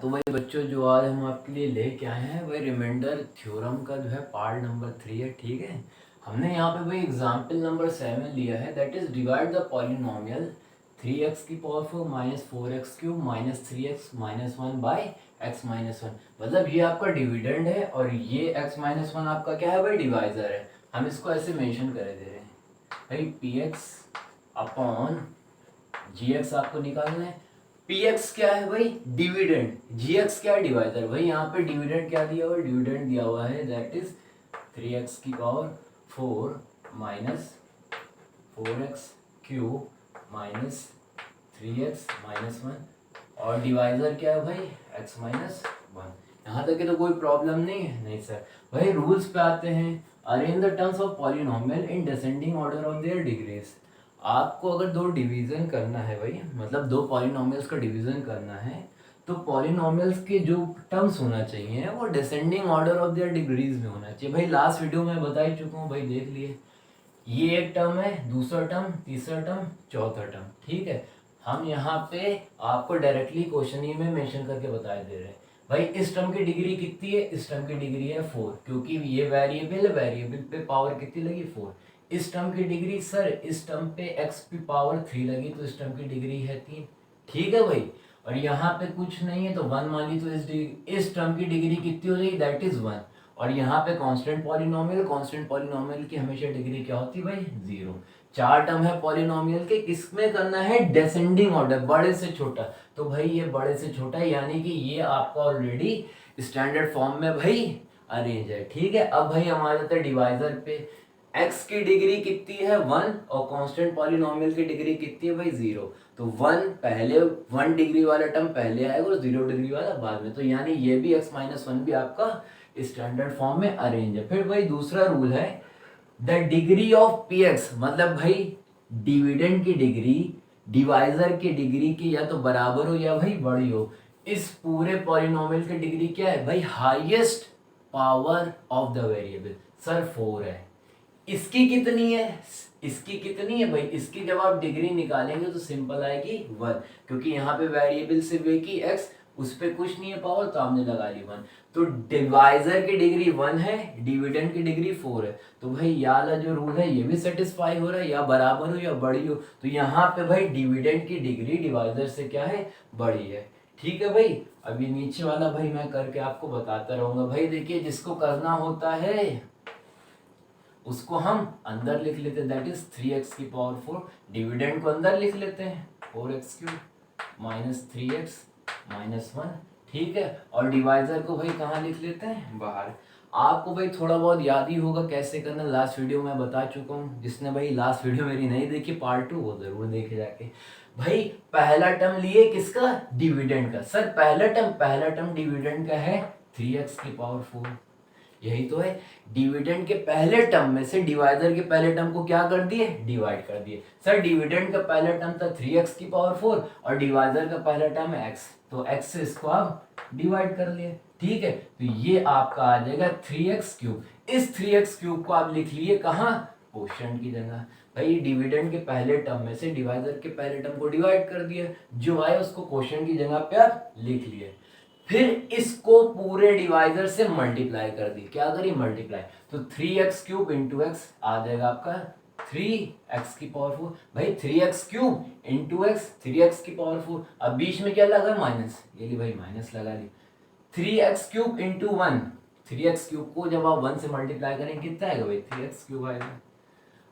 तो वही बच्चों जो आज हम आपके लिए लेके आए हैं वही रिमाइंडर थ्योरम का जो है पार्ट नंबर 3 है। ठीक है, हमने यहाँ पे वही एग्जाम्पल नंबर 7 लिया है, that is divide the polynomial 3x की power 4 minus 4x cube minus 3x minus 1 by x minus 1। मतलब ये आपका डिविडेंड है और ये x माइनस 1 आपका क्या है भाई, डिवाइजर है। हम इसको ऐसे मेंशन कर दे रहे हैं भाई, px अपॉन gx आपको निकालना है। px क्या है भाई, डिविडेंड, gx क्या है, डिवाइजर। भाई यहाँ पे डिविडेंड क्या दिया हुआ है, डिविडेंड दिया हुआ है दैट इज 3x की power 4 minus 4x cube minus 3x minus 1 और डिवाइजर क्या है भाई, x माइनस 1। यहाँ तक के तो कोई प्रॉब्लम नहीं है? नहीं सर। भाई रूल्स पे आते हैं, arrange the terms of polynomial in descending order of their degrees. आपको अगर दो डिवीजन करना है भाई, मतलब दो पॉलिनोमियल्स का डिवीजन करना है, तो पॉलिनोमियल्स के जो टर्म्स होना चाहिए वो descending order of their degrees में होना चाहिए। भाई लास्ट वीडियो में बता ही चुका हूँ भाई, देख लिए। ये एक टर्म है, दूसरा टर्म, तीसरा टर्म, चौथा टर्म। ठीक है, हम यहाँ पे आपको डायरेक्टली क्वेश्चन ही में मेंशन करके बता दे रहे हैं भाई इस टर्म की डिग्री कितनी है, इस टर्म की डिग्री है 4, क्योंकि ये वेरिएबल है, वेरिएबल पे पावर कितनी लगी 4। इस टर्म की डिग्री सर, इस टर्म पे x की पावर 3 लगी तो इस टर्म की डिग्री है 3। ठीक है भाई, और यहाँ पे कुछ नहीं है तो 1 मान ली तो इस टर्म की डिग्री कितनी हो जाएगी, दैट इज 1। और यहाँ पे कांस्टेंट पॉलिनोमियल की हमेशा डिग्री क्या होती है भाई, 0। चार टर्म है पॉलिनोमियल के, किसमें करना है, डिसेंडिंग ऑर्डर, बड़े से छोटा। तो भाई ये बड़े से छोटा है, यानी कि ये आपका ऑलरेडी स्टैंडर्ड फॉर्म में भाई अरेंज है। ठीक है, अब भाई हम आ जाते हैं डिवाइजर पे। x की डिग्री कितनी है 1 और कांस्टेंट पॉलिनोमियल की डिग्री कितनी है भाई 0। तो 1 पहले, 1 डिग्री वाला टर्म पहले आएगा और 0 डिग्री वाला बाद में। तो यानी ये भी x माइनस 1 भी आपका स्टैंडर्ड फॉर्म में अरेंज है। फिर भाई दूसरा रूल है, द डिग्री ऑफ px, मतलब भाई डिविडेंड की डिग्री डिवाइजर की डिग्री की या तो बराबर हो या भाई बड़ी हो। इस पूरे पॉलिनोमियल की डिग्री क्या है भाई, highest power of the variable. Sir 4 है। इसकी कितनी है, इसकी कितनी है भाई, इसकी जब आप डिग्री निकालेंगे तो सिंपल आएगी 1, क्योंकि यहाँ पे वेरिएबल सिर्फ एक ही x, उस पे कुछ नहीं है पावर, तो आपने लगा ली 1। तो डिवाइजर की डिग्री 1 है, डिविडेंड की डिग्री 4 है। तो भाई ये वाला जो रूल है ये भी सेटिस्फाई हो रहा है, या बराबर हो या बड़ी हो। तो यहाँ पे भाई डिविडेंड की डिग्री डिवाइजर से क्या है, बड़ी है। ठीक है भाई, अभी नीचे वाला भाई मैं करके आपको बताता रहूंगा। भाई देखिए, जिसको करना होता है उसको हम अंदर लिख लेते हैं, दैट इज 3x की पावर 4। डिविडेंड को अंदर लिख लेते हैं 4x cube minus 3x minus 1। ठीक है, और डिवाइजर को भाई कहाँ लिख लेते हैं, बाहर। आपको भाई थोड़ा बहुत याद ही होगा कैसे करना, लास्ट वीडियो में बता चुका हूँ। जिसने भाई लास्ट वीडियो मेरी नहीं देखी पार्ट 2, वो जरूर देखे जाके। भाई पहला टर्म लिए किसका, डिविडेंड का। सर पहला टर्म डिविडेंड का है 3x की पावर 4, यही तो है। डिविडेंड के पहले टर्म में से डिवाइजर के पहले टर्म को क्या कर दिए, डिवाइड कर दिए। सर डिविडेंड का पहला टर्म था 3x की पावर 4 और डिवाइजर का पहला टर्म है x, तो x से इसको आप डिवाइड कर लिए। ठीक है, तो ये आपका आ जाएगा 3x क्यूब। इस 3x क्यूब को आप लिख लिए कहाँ, क्वोशिएंट की जगह। भाई डिविडेंड के पहले टर्म में से डिवाइजर के पहले टर्म को डिवाइड कर दिया, जो आए उसको क्वोशिएंट की जगह पे आप लिख लिए। फिर इसको पूरे डिवाइजर से मल्टीप्लाई कर दी, क्या करिए, मल्टीप्लाई। तो 3x क्यूब इंटू एक्स आ जाएगा आपका 3x की पावर 4। भाई 3x cube into x, 3x की पावर 4। अब बीच में क्या लगा, माइनस, ये ली भाई माइनस लगा ली। 3x cube into 1, 3x cube को जब आप 1 से मल्टीप्लाई करेंगे कितना आएगा भाई, 3x क्यूब आएगा।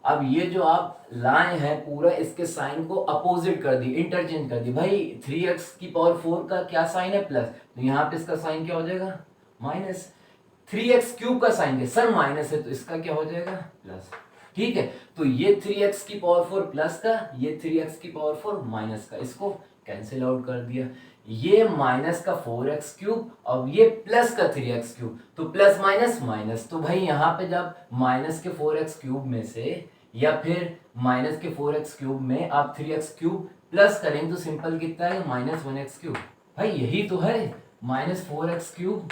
अब ये जो आप लाए हैं पूरा, इसके साइन को अपोजिट कर दी, इंटरचेंज कर दी। भाई 3x की पावर 4 का क्या साइन है, प्लस, तो यहाँ पे इसका साइन क्या हो जाएगा, माइनस। 3x क्यूब का साइन है सर, माइनस है, तो इसका क्या हो जाएगा, प्लस। ठीक है, तो ये 3x की पावर 4 प्लस का, ये 3x की पावर 4 माइनस का, इसको कैंसिल आउट कर दिया। ये माइनस का 4x क्यूब और ये प्लस का 3x क्यूब, तो प्लस माइनस माइनस। तो भाई यहाँ पे जब माइनस के 4x क्यूब में से या फिर माइनस के 4x क्यूब में आप 3x क्यूब प्लस करेंगे तो सिंपल कितना है, माइनस 1x क्यूब। भाई यही तो है, minus 4x cube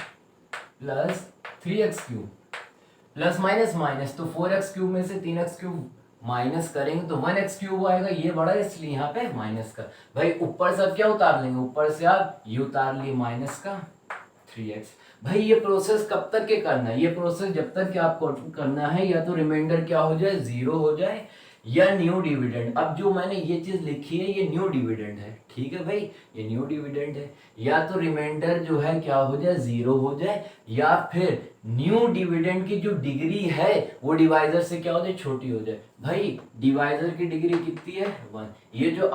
plus 3x cube, plus minus minus, तो 4x क्यूब में से 3x क्यूब माइनस करेंगे तो 1x³ आएगा, ये बड़ा है इसलिए यहाँ पे माइनस का। भाई ऊपर से आप क्या उतार लेंगे, ऊपर से आप ये उतार लिए माइनस का 3x। भाई ये प्रोसेस कब तक के करना है, ये प्रोसेस जब तक कि आपको करना है या तो रिमाइंडर क्या हो जाए, 0 हो जाए, या न्यू डिविडेंड। अब जो मैंने ये चीज लिखी है ये न्यू डिविडेंड है, ठीक है भाई, ये न्यू डिविडेंड है। या तो रिमाइंडर जो है क्या हो जाए, 0 हो जाए, या फिर न्यू डिविडेंड की जो डिग्री है वो डिवाइजर से क्या हो जाए, छोटी हो जाए। भाई डिवाइजर की डिग्री कितनी है, 1। ये जो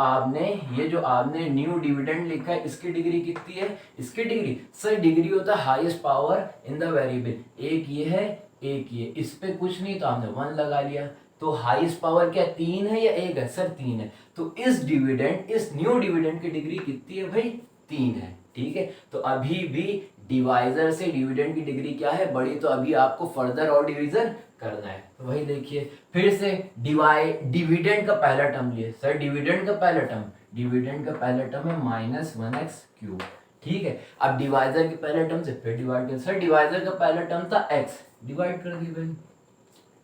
आपने न्यू डिविडेंड लिखा है इसकी डिग्री कितनी है, इसकी डिग्री सर डिग्री होता है highest power in the variable. एक ये है, एक ये, इस पे कुछ नहीं तो आपने 1 लगा लिया। तो हाईएस्ट पावर क्या 3 है या 1 है, सर 3 है। तो इस न्यू डिविडेंड की डिग्री कितनी है भाई, 3 है, ठीक है। तो अभी भी डिवाइजर से डिविडेंड की डिग्री क्या है, बड़ी, तो अभी आपको फर्दर और डिवीजन करना है। तो वही देखिए फिर से डिविडेंड का पहला टर्म लिए, सर डिविडेंड का पहला टर्म है -1x³, ठीक है। अब डिवाइजर के पहले टर्म से फिर डिवाइड कर, सर डिवाइजर का पहला टर्म था x, डिवाइड कर दी भाई,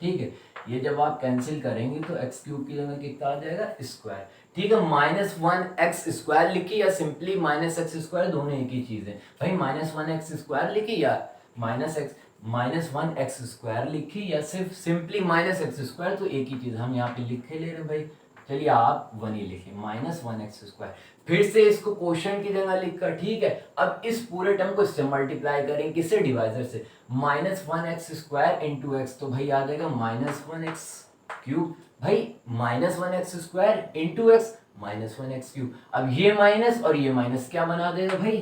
ठीक है। ये जब आप कैंसिल करेंगे तो x³ की जगह कितना आ जाएगा, स्क्वायर, ठीक है। -1x² लिखी या सिंपली -x², दोनों एक ही चीज है भाई। -1x² लिखी या -1x² लिखी या सिर्फ सिंपली -x², तो एक ही चीज हम यहाँ पे लिखे ले रहे भाई। चलिए आप 1 ही लिखिए, -1x²। फिर से इसको क्वेश्चन की जगह लिखकर, ठीक है। अब इस पूरे टर्म को इससे मल्टीप्लाई करेंगे, किससे, डिवाइजर से। -1x² इंटू x, तो भाई आ जाएगा -1x³ भाई, -1x² इंटू x, -1x³। अब ये माइनस और ये माइनस क्या बना देगा भाई,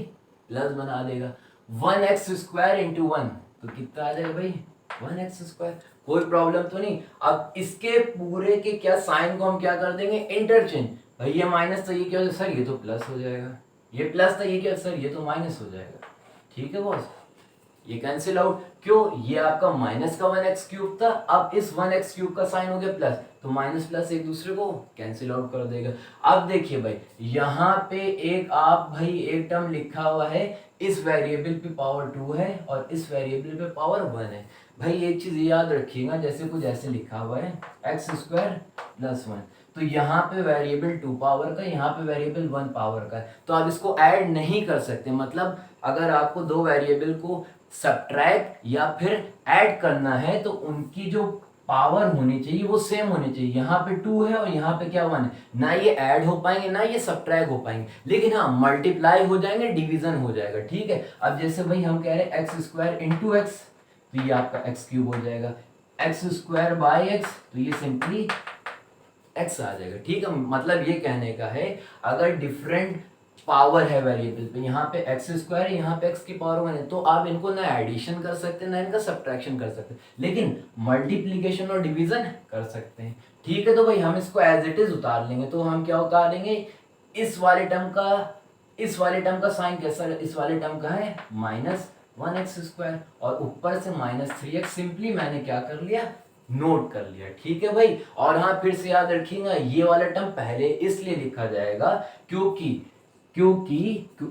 प्लस बना देगा। 1x² इंटू 1 तो कितना आ जाएगा भाई, 1x²। कोई प्रॉब्लम तो नहीं। अब इसके पूरे के क्या साइन को हम क्या कर देंगे, इंटरचेंज। भाई ये माइनस था, ये क्या हो जाएगा, सर ये तो प्लस हो जाएगा। ये प्लस था, ये क्या, सर ये तो माइनस हो जाएगा, ठीक है बॉस। ये कैंसिल आउट, क्यों, ये आपका माइनस का 1x³ था, अब इस 1x³ का साइन हो गया प्लस, तो माइनस प्लस एक दूसरे को कैंसिल आउट कर देगा। अब देखिए भाई यहाँ पे एक टर्म लिखा हुआ है, इस वेरिएबल पे पावर 2 है और इस वेरिएबल पे पावर 1 है। भाई एक चीज याद रखिएगा, जैसे कुछ ऐसे लिखा हुआ है x² + 1, तो यहाँ पे वेरिएबल 2 पावर का, यहाँ पे वेरिएबल 1 पावर का है, तो आप इसको ऐड नहीं कर सकते। मतलब अगर आपको दो वेरिएबल को सब्ट्रैक्ट या फिर ऐड करना है तो उनकी जो पावर होनी चाहिए वो सेम होनी चाहिए। यहाँ पे 2 है और यहाँ पे क्या 1 है, ना ये ऐड हो पाएंगे ना ये सब्ट्रैक्ट हो पाएंगे, लेकिन हाँ मल्टीप्लाई हो जाएंगे, डिवीजन हो जाएगा, ठीक है। अब जैसे भाई हम कह रहे हैं x² इंटू x, तो ये आपका x³ हो जाएगा, x² / x, तो ये सिंपली x आ जाएगा, ठीक है। मतलब ये कहने का है अगर डिफरेंट पावर है वेरिएबल पे, यहाँ पे x² है, यहाँ पे x की पावर 1 है, तो आप इनको ना एडिशन कर सकते हैं ना इनका सब्ट्रैक्शन कर सकते हैं, लेकिन मल्टीप्लिकेशन और डिवीजन कर सकते हैं, ठीक है। तो भाई हम इसको एज इट इज उतार लेंगे, तो हम क्या उतार लेंगे, इस वाले टर्म का साइन कैसा, इस वाले टर्म का है -1x² और ऊपर से -3x, सिंपली मैंने क्या कर लिया, नोट कर लिया, ठीक है भाई। और हाँ फिर से याद रखिएगा ये वाला टर्म पहले इसलिए लिखा जाएगा क्योंकि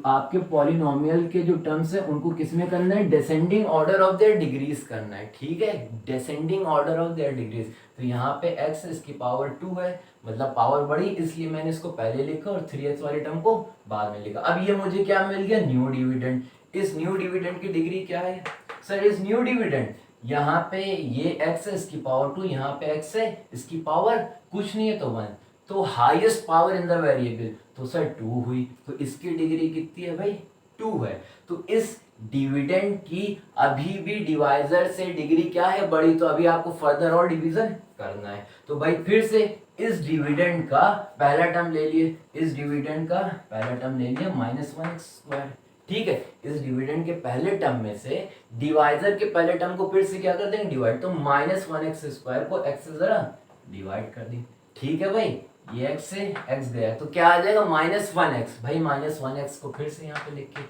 आपके पॉलिनोमियल के जो टर्म्स है उनको किसमें करना है, descending order of their degrees करना है, ठीक है, descending order of their degrees. तो यहाँ पे x इसकी पावर 2 है, मतलब पावर बढ़ी, इसलिए मैंने इसको पहले लिखा और 3x वाले टर्म को बाद में लिखा। अब ये मुझे क्या मिल गया, न्यू डिविडेंड। इस न्यू डिविडेंड की डिग्री क्या है सर, इस न्यू डिविडेंड, यहाँ पे ये x है इसकी पावर 2, यहाँ पे x है इसकी पावर कुछ नहीं है तो 1, तो highest power in the variable, तो सर 2 हुई, तो इसकी डिग्री कितनी है भाई, 2 है। तो इस डिविडेंड की अभी भी डिवाइजर से डिग्री क्या है, बड़ी, तो अभी आपको फर्दर और डिवीजन करना है। तो भाई फिर से इस डिविडेंड का पहला टर्म ले लिए, -1x², ठीक है। इस डिविडेंड के पहले टर्म में से डिवाइजर के पहले टर्म को फिर से क्या कर देंगे, डिवाइड, तो -1x² को x से जरा डिवाइड कर दी, ठीक है भाई। ये x से x गया तो क्या आ जाएगा, -1x। भाई -1x को फिर से यहाँ पे लिखिए,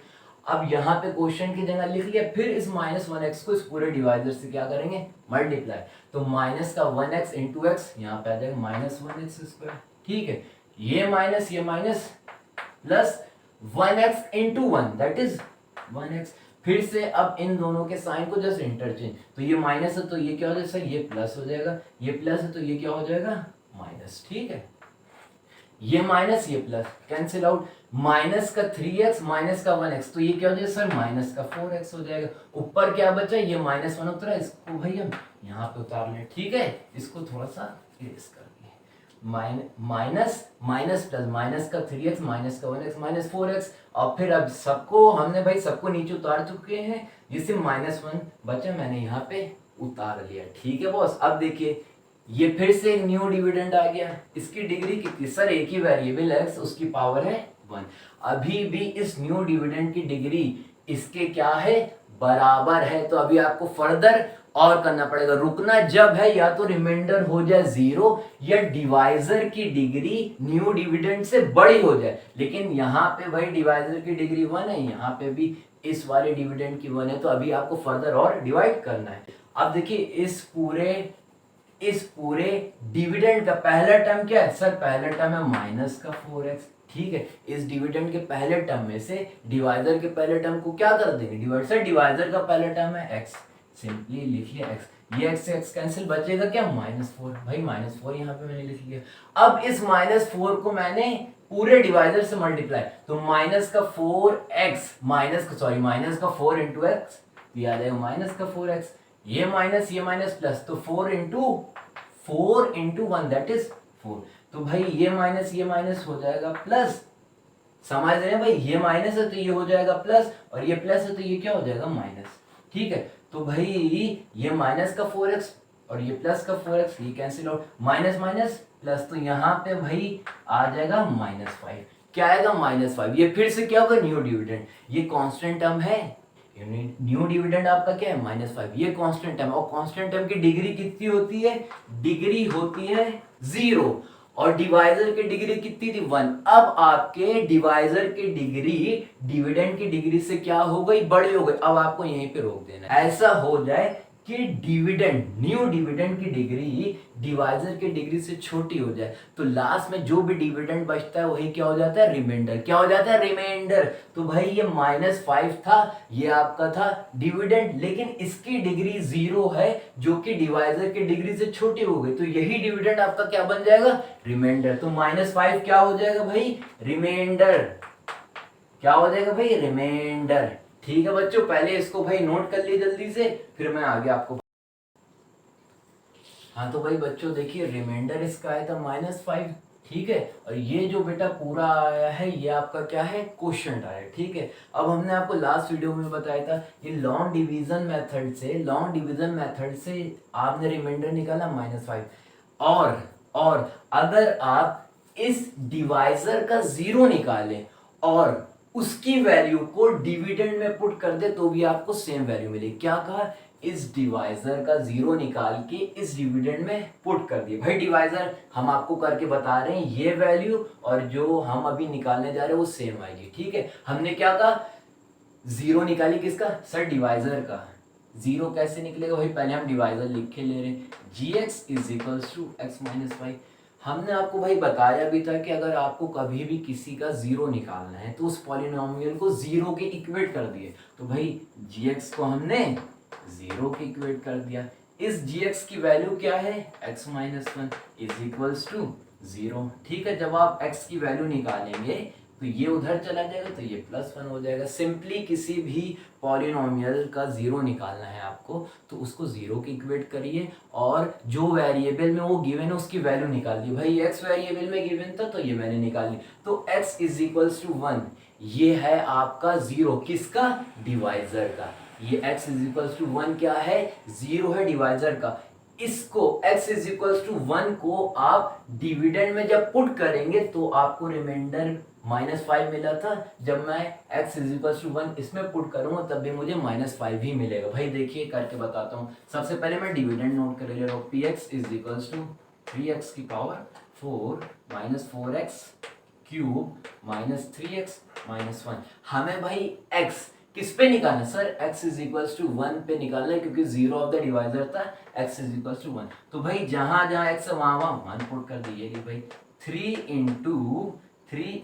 अब यहाँ पे क्वेश्चन की जगह लिख लिया, फिर इस -1x को इस पूरे डिवाइजर से क्या करेंगे, मल्टीप्लाई, तो माइनस का 1x इंटू x, यहाँ पे आ जाएगा -1x², ठीक है। ये minus plus 1x into 1 that is 1x, फिर से अब इन दोनों के साइन को जस्ट इंटरचेंज, तो ये माइनस है तो ये क्या हो जाएगा सर, ये प्लस हो जाएगा, ये प्लस है तो ये क्या हो जाएगा माइनस, ठीक है। ये माइनस ये प्लस कैंसिल आउट, माइनस का 3x माइनस का 1x, तो ये क्या हो जाएगा सर माइनस का 4x हो जाएगा। ऊपर क्या बचा, ये -1 उतरा, इसको भाई हम यहाँ पे उतार लें, ठीक है। इसको थोड़ा सा इरेज कर दिए, माइनस माइनस प्लस, माइनस का 3x माइनस का 1x माइनस 4x, और फिर अब सबको हमने भाई सबको नीचे उतार चुके हैं, ये सिर्फ -1 बचा, मैंने यहाँ पे उतार लिया, ठीक है बॉस। अब देखिए ये फिर से एक न्यू डिविडेंड आ गया, इसकी डिग्री कितनी सर, एक ही वेरिएबल x, उसकी पावर है 1। अभी भी इस न्यू डिविडेंड की डिग्री इसके क्या है बराबर है, तो अभी आपको फर्दर और करना पड़ेगा, रुकना जब है या तो रिमाइंडर हो जाए 0 या डिवाइजर की डिग्री न्यू डिविडेंड से बड़ी हो जाए। लेकिन यहाँ पे भाई डिवाइजर की डिग्री 1 है, यहाँ पे भी इस वाले डिविडेंड की 1 है, तो अभी आपको फर्दर और डिवाइड करना है। अब देखिए इस पूरे डिविडेंड का पहला टर्म क्या है सर, पहला टर्म है माइनस का 4x, ठीक है। इस डिविडेंड के पहले टर्म में से डिवाइजर के पहले टर्म को क्या कर देंगे डिवाइड, सर डिवाइजर का पहला टर्म है x, सिंपली लिखिए x, ये x से x कैंसिल, बचेगा क्या -4, भाई -4 यहाँ पे मैंने लिख लिया। अब इस -4 को मैंने पूरे डिवाइजर से मल्टीप्लाई, तो माइनस का 4x माइनस का 4 इंटू एक्स, दिया जाएगा माइनस का 4x, ये माइनस प्लस, तो 4 इंटू 1 दैट इज 4, तो भाई ये माइनस हो जाएगा प्लस, समझ रहे हैं भाई, ये माइनस है तो ये हो जाएगा प्लस, और ये प्लस है तो ये क्या हो जाएगा माइनस, ठीक है। तो भाई ये माइनस का 4x और ये प्लस का 4x, ये cancel out, minus minus plus, तो यहाँ पे भाई आ जाएगा -5, क्या आएगा -5, ये फिर से क्या होगा न्यू डिविडेंड, ये कांस्टेंट टर्म है, न्यू डिविडेंड आपका क्या है -5, ये कांस्टेंट टर्म, और कांस्टेंट टर्म की डिग्री कितनी होती है, डिग्री होती है 0, और डिवाइजर की डिग्री कितनी थी 1। अब आपके डिवाइजर की डिग्री डिविडेंड की डिग्री से क्या हो गई, बड़ी हो गई। अब आपको यहीं पे रोक देना है, ऐसा हो जाए कि डिविडेंड न्यू डिविडेंड की डिग्री डिवाइजर की डिग्री से छोटी हो जाए, तो लास्ट में जो भी डिविडेंड बचता है वही क्या हो जाता है रिमाइंडर, क्या हो जाता है रिमाइंडर। तो भाई ये -5 था, ये आपका था डिविडेंड, लेकिन इसकी डिग्री 0 है जो कि डिवाइजर की डिग्री से छोटी हो गई, तो यही डिविडेंड आपका क्या बन जाएगा रिमाइंडर। तो -5 क्या हो जाएगा भाई रिमाइंडर, क्या हो जाएगा भाई रिमाइंडर, ठीक है बच्चों। पहले इसको भाई नोट कर ली जल्दी से, फिर मैं आगे आपको, हाँ तो भाई बच्चों देखिए रिमाइंडर इसका आया था -5, ठीक है, और ये जो बेटा पूरा आया है ये आपका क्या है क्वोशंट आया, ठीक है। अब हमने आपको लास्ट वीडियो में बताया था ये लॉन्ग डिवीजन मेथड से आपने रिमाइंडर निकाला -5, और अगर आप इस डिवाइजर का 0 निकालें और उसकी वैल्यू को डिविडेंड में पुट कर दे तो भी आपको सेम वैल्यू मिलेगी। क्या कहा, इस डिवाइजर का 0 निकाल के इस डिविडेंड में पुट कर दिए। भाई डिवाइजर हम आपको करके बता रहे हैं ये वैल्यू और जो हम अभी निकालने जा रहे हैं वो सेम आएगी, ठीक है। हमने क्या कहा 0 निकाली किसका सर डिवाइजर का, 0 कैसे निकलेगा भाई, पहले हम डिवाइजर लिख के ले रहे हैं, gx is equals to x minus y. हमने आपको भाई बताया भी था कि अगर आपको कभी भी किसी का 0 निकालना है तो उस पॉलिनोमियल को 0 के इक्वेट कर दिए, तो भाई gx को हमने 0 के इक्वेट कर दिया। इस gx की वैल्यू क्या है x minus 1 is equals to 0, ठीक है। जब आप x की वैल्यू निकालेंगे तो ये उधर चला जाएगा तो ये +1 हो जाएगा। सिंपली किसी भी पॉलिनोमियल का 0 निकालना है आपको तो उसको 0 के इक्वेट करिए और जो वेरिएबल में वो गिवन है उसकी वैल्यू निकाल दी। भाई x वेरिएबल में गिवन था तो ये वैल्यू निकाल ली, तो x इज इक्वल्स टू 1, ये है आपका 0 किसका डिवाइजर का, ये x इज इक्वल्स टू 1 क्या है 0 है डिवाइजर का। इसको x इज इक्वल्स टू 1 को आप डिविडेंड में जब पुट करेंगे तो आपको रिमाइंडर -5 मिला था, जब मैं x इज इक्वल्स टू 1 इसमें पुट करूंगा तब भी मुझे -5 ही मिलेगा। भाई देखिए करके बताता हूँ। सबसे पहले मैं डिविडेंड नोट कर ले रहा हूँ, px is equals to 3x की power 4 minus 4x cube minus 3x minus 1। हमें भाई x किस पे निकालना sir, x is equals to 1 पे निकालना है क्योंकि 0 ऑफ द डिवाइजर था, x इज इक्वल्स टू 1। तो भाई जहां जहां x है वहां 1 पुट कर दीजिए। भाई 3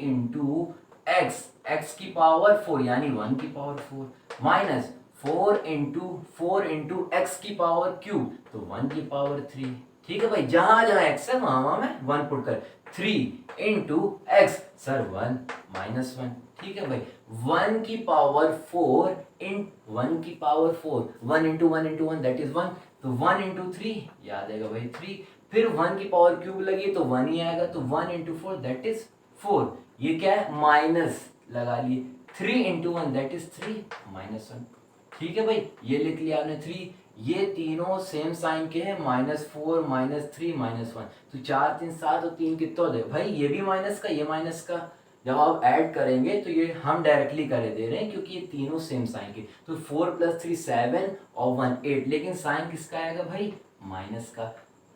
इंटू x, x की पावर 4 यानी 1 की पावर 4 माइनस 4 एक्स की पावर क्यूब, तो 1 की पावर 3। ठीक है भाई, जहां जहां एक्स है वहां मैं 1 पुट कर, 3 इंटू एक्स, सर 1 माइनस 1। ठीक है भाई, 1 की पावर 4 इन 1 की पावर 4, 1 इंटू 1 दैट इज 1, तो 1 इंटू 3 याद आएगा भाई 3, फिर 1 की पावर क्यूब लगी तो 1 ही आएगा, तो 1 इंटू 4 दैट इज 4। ये क्या है, माइनस लगा लिए, 3 इंटू 1 दैट इज 3 माइनस 1। ठीक है भाई, ये लिख लिया आपने 3। ये तीनों सेम साइन के हैं, -4 -3 -1, तो 4 3 7 और 3 कितना हो जाएगा भाई, ये भी माइनस का, ये माइनस का, जब आप ऐड करेंगे तो ये हम डायरेक्टली करे दे रहे हैं क्योंकि ये तीनों सेम साइन के, तो 4 + 3 7 और 1 8, लेकिन साइन किसका आएगा भाई, माइनस का,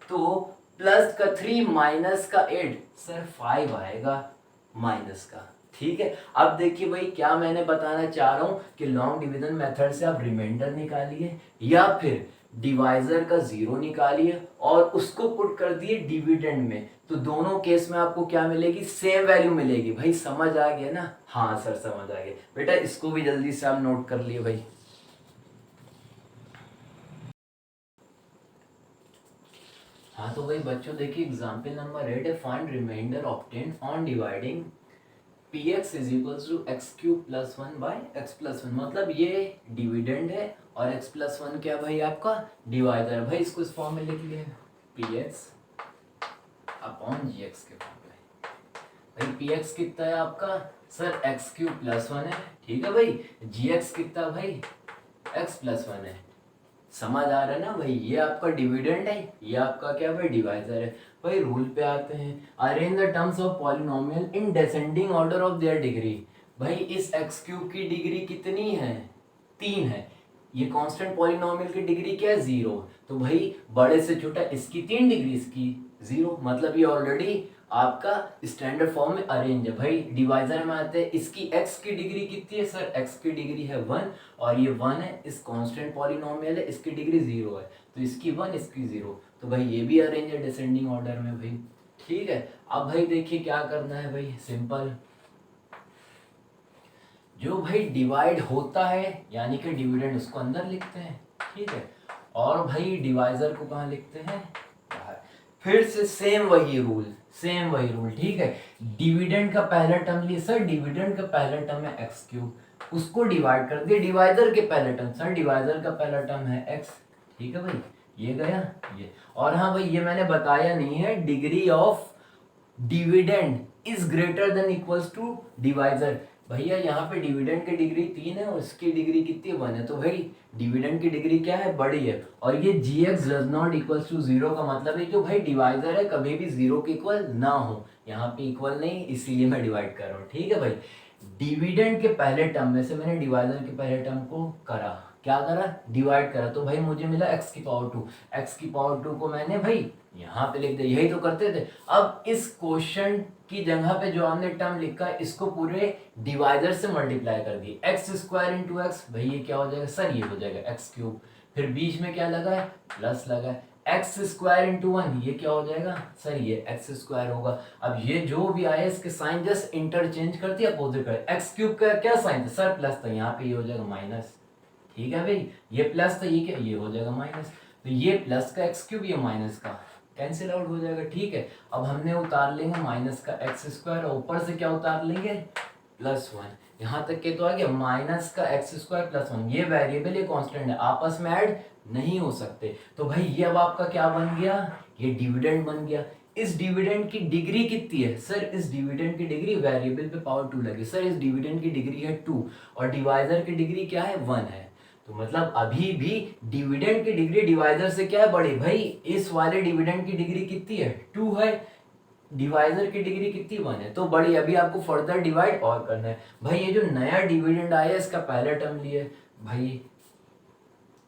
तो प्लस का 3 माइनस का 8, सर 5 आएगा माइनस का। ठीक है, अब देखिए भाई क्या मैंने बताना चाह रहा हूं कि लॉन्ग डिवीजन मेथड से आप रिमाइंडर निकालिए या फिर डिवाइजर का जीरो निकालिए और उसको पुट कर दिए डिविडेंड में, तो दोनों केस में आपको क्या मिलेगी, सेम वैल्यू मिलेगी। भाई समझ आ गया ना, हाँ सर समझ आ गया बेटा, इसको भी जल्दी से आप नोट कर लिए भाई। हाँ तो भाई बच्चों देखिए एग्जाम्पल नंबर 8 है, find remainder obtain on dividing px is equals to x cube plus 1 by x plus 1, मतलब ये डिविडेंड है और x प्लस 1 क्या भाई आपका डिवाइडर है। भाई इसको इस फॉर्म में लिख लिए, px अपॉन gx के फॉर्म में। भाई px कितना है आपका, सर एक्स क्यूब प्लस 1 है, ठीक है भाई, gx कितना भाई x प्लस 1 है। समझ आ रहा है ना भाई, ये आपका डिविडेंड है, ये आपका क्या भाई डिवाइजर है। भाई रूल पे आते हैं, arrange the terms of polynomial in descending order of their degree. भाई इस एक्स क्यूब की डिग्री कितनी है, 3 है, ये कांस्टेंट पॉलिनोमियल की डिग्री क्या है 0, तो भाई बड़े से छोटा इसकी 3 डिग्री, इसकी 0, मतलब ये ऑलरेडी आपका स्टैंडर्ड फॉर्म में अरेंज है। भाई डिवाइजर में आते हैं, इसकी x की डिग्री कितनी है, सर x की डिग्री है 1 और ये 1 है, इस कांस्टेंट पॉलिनोमियल है, इसकी डिग्री 0 है, तो इसकी 1 इसकी 0, तो भाई ये भी अरेंज है डिसेंडिंग ऑर्डर में भाई। ठीक है, अब भाई देखिए क्या करना है भाई, सिंपल, जो भाई डिवाइड होता है यानी कि डिविडेंड उसको अंदर लिखते हैं, ठीक है, और भाई डिवाइजर को कहाँ लिखते हैं, बाहर। फिर से सेम वही रूल, सेम वही रूल, ठीक है, डिविडेंड का पहला टर्म लिए, सर डिविडेंड का पहला टर्म है एक्स क्यूब, उसको डिवाइड कर दिया डिवाइजर के पहले टर्म, सर डिवाइजर का पहला टर्म है एक्स, ठीक है भाई, ये गया ये। और हाँ भाई ये मैंने बताया नहीं है, degree of dividend is greater than equals to divisor. भैया यहाँ पे डिविडेंड की डिग्री 3 है और इसकी डिग्री कितनी 1 है, तो भाई डिविडेंड की डिग्री क्या है, बड़ी है, और ये gx does not equals to 0 का मतलब है जो भाई डिवाइजर है कभी भी 0 के इक्वल ना हो, यहाँ पे इक्वल नहीं इसीलिए मैं डिवाइड कर रहा हूँ। ठीक है भाई, डिविडेंड के पहले टर्म में से मैंने डिवाइजर के पहले टर्म को करा, क्या करा, डिवाइड करा, तो भाई मुझे मिला x की पावर 2, x की पावर 2 को मैंने भाई यहाँ पे लिख दिया, यही तो करते थे। अब इस क्वेश्चन की जगह पे जो हमने टर्म लिखा है इसको पूरे डिवाइजर से मल्टीप्लाई कर दिए, एक्स स्क्वायर इंटू एक्स, भाई ये क्या हो जाएगा, सर ये हो जाएगा एक्स क्यूब, फिर बीच में क्या लगा है, प्लस लगा है, एक्स स्क्वायर इंटू 1, ये क्या हो जाएगा, सर ये एक्स स्क्वायर होगा। अब ये जो भी आया इसके साइन जस्ट इंटरचेंज कर दिया, अपोजिट कर, एक्स क्यूब का क्या साइन था, सर प्लस था, यहाँ पे ये हो जाएगा माइनस, ठीक है भाई, ये प्लस था, ये क्या, ये हो जाएगा माइनस, तो ये प्लस का एक्स क्यूब, ये माइनस का कैंसिल आउट हो जाएगा। ठीक है, अब हमने उतार लेंगे माइनस का एक्स स्क्वायर और ऊपर से क्या उतार लेंगे, +1, यहाँ तक के तो आ गया माइनस का एक्स स्क्वायर +1, ये वेरिएबल ये कांस्टेंट है, आपस में ऐड नहीं हो सकते, तो भाई ये अब आपका क्या बन गया, ये डिविडेंड बन गया। इस डिविडेंड की डिग्री कितनी है, सर इस डिविडेंड की डिग्री वेरिएबल पे पावर 2 लगी, सर इस डिविडेंड की डिग्री है 2 और डिवाइजर की डिग्री क्या है 1 है, तो मतलब अभी भी डिविडेंड की डिग्री डिवाइजर से क्या है बड़ी, भाई इस वाले डिविडेंड की डिग्री कितनी है 2 है, डिवाइजर की डिग्री कितनी 1 है, तो बड़ी, अभी आपको फर्दर डिवाइड और करना है। भाई ये जो नया डिविडेंड आया इसका पहला टर्म लिए, भाई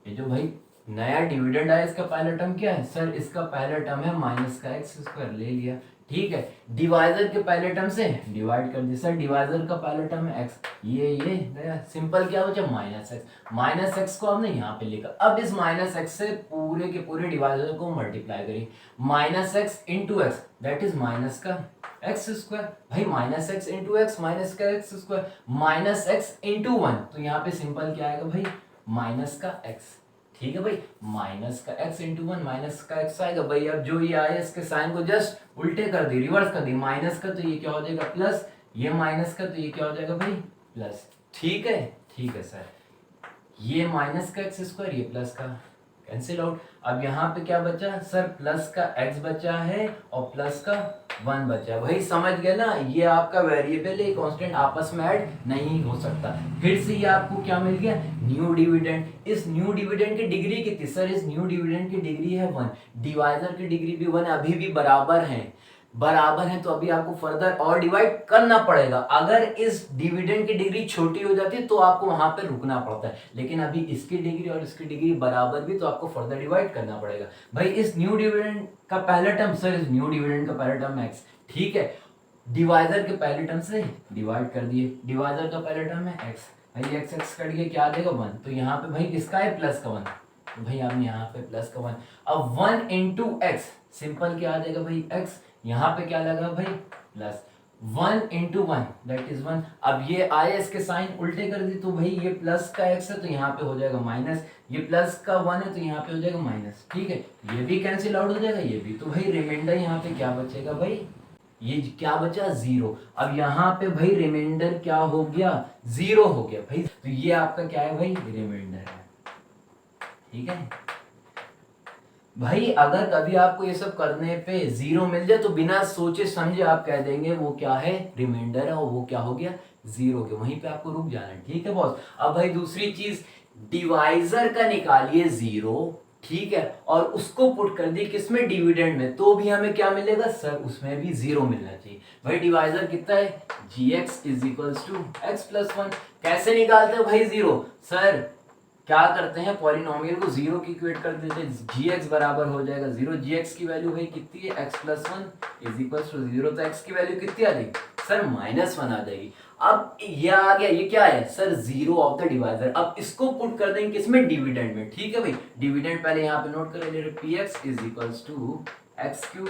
ये जो भाई नया डिविडेंड आया इसका पहला टर्म क्या है, सर इसका पहला टर्म है माइनस का एक्स स्क्वायर, ले लिया, ठीक है, डिवाइजर के पहले टर्म से डिवाइड कर दिया। सर डिवाइजर का पहला टर्म है एक्स, ये गया, सिंपल क्या बचा माइनस एक्स। माइनस एक्स को हमने यहाँ पे लिखा। अब इस माइनस एक्स से पूरे के पूरे डिवाइजर को मल्टीप्लाई करिए। Minus X into X that is minus का एक्स स्क्वायर। भाई minus X into X minus का X square, minus X into one, तो यहाँ पे सिंपल क्या आएगा भाई माइनस का एक्स। ठीक है भाई, माइनस का x इंटू वन माइनस का x आएगा भाई। अब जो ये आया इसके साइन को जस्ट उल्टे कर दी, रिवर्स कर दी। माइनस का तो ये क्या हो जाएगा प्लस, ये माइनस का तो ये क्या हो जाएगा भाई प्लस। ठीक है सर, ये माइनस का एक्स स्क्वायर, ये प्लस का कैंसिल आउट। अब यहाँ पे क्या बचा सर, प्लस का x बचा है और प्लस का 1 बचा है। भाई समझ गए ना, ये आपका वेरिएबल है, कांस्टेंट आपस में ऐड नहीं हो सकता। फिर से ये आपको क्या मिल गया न्यू डिविडेंड। इस न्यू डिविडेंड की डिग्री कितनी सर, इस न्यू डिविडेंड की डिग्री है 1, डिवाइजर की डिग्री भी 1 है, अभी भी बराबर है तो अभी आपको फर्दर और डिवाइड करना पड़ेगा। अगर इस डिविडेंड की डिग्री छोटी हो जाती है तो आपको वहां पे रुकना पड़ता है, लेकिन अभी इसकी डिग्री और इसकी डिग्री बराबर भी, तो आपको फर्दर डिवाइड करना पड़ेगा। भाई इस न्यू डिविडेंड का पहला टर्म सर, इस न्यू डिविडेंड का पहला टर्म एक्स, ठीक है, डिवाइजर के पहले टर्म से डिवाइड कर दिए। डिवाइजर का पहला टर्म है एक्स, भाई एक्स एक्स कट गया, क्या आ जाएगा 1, तो यहाँ पे भाई किसका है प्लस का 1, तो भाई आपने यहाँ पे प्लस का 1। अब 1 इंटू एक्स, सिंपल क्या आ जाएगा भाई एक्स, यहाँ पे क्या लगा भाई plus 1 into one that is 1। अब ये आया, इसके साइन उल्टे कर दी, तो भाई ये प्लस का x है तो यहाँ पे हो जाएगा माइनस, ये प्लस का 1 है तो यहाँ पे हो जाएगा माइनस। ठीक है, ये भी कैंसिल आउट हो जाएगा, ये भी, तो भाई रिमाइंडर यहाँ पे क्या बचेगा भाई, ये क्या बचा 0। अब यहाँ पे भाई रिमाइंडर क्या हो गया 0 हो गया भाई, तो ये आपका क्या है भाई रिमाइंडर है। ठीक है भाई, अगर कभी आपको ये सब करने पे 0 मिल जाए तो बिना सोचे समझे आप कह देंगे वो क्या है रिमाइंडर है, और वो क्या हो गया 0 हो गया, वहीं पे आपको रुक जाना है। ठीक है बॉस। अब भाई दूसरी चीज, डिवाइजर का निकालिए 0, ठीक है, और उसको पुट कर दी किसमें डिविडेंड में, तो भी हमें क्या मिलेगा सर, उसमें भी 0 मिलना चाहिए। भाई डिवाइजर कितना है gx is equals to x plus 1। कैसे निकालते हैं भाई 0 सर, क्या करते हैं पॉलिनोमियल को 0 की इक्वेट कर देते हैं, gx बराबर हो जाएगा 0। gx की वैल्यू भाई कितनी है x plus 1 is equal to 0, तो x की वैल्यू कितनी आ जाएगी सर -1 आ जाएगी। अब ये आ गया, ये क्या है सर 0 ऑफ द डिवाइजर। अब इसको पुट कर देंगे किसमें डिविडेंड में। ठीक है भाई, डिविडेंड पहले यहाँ पे नोट कर ले रहे, px is equal to x cube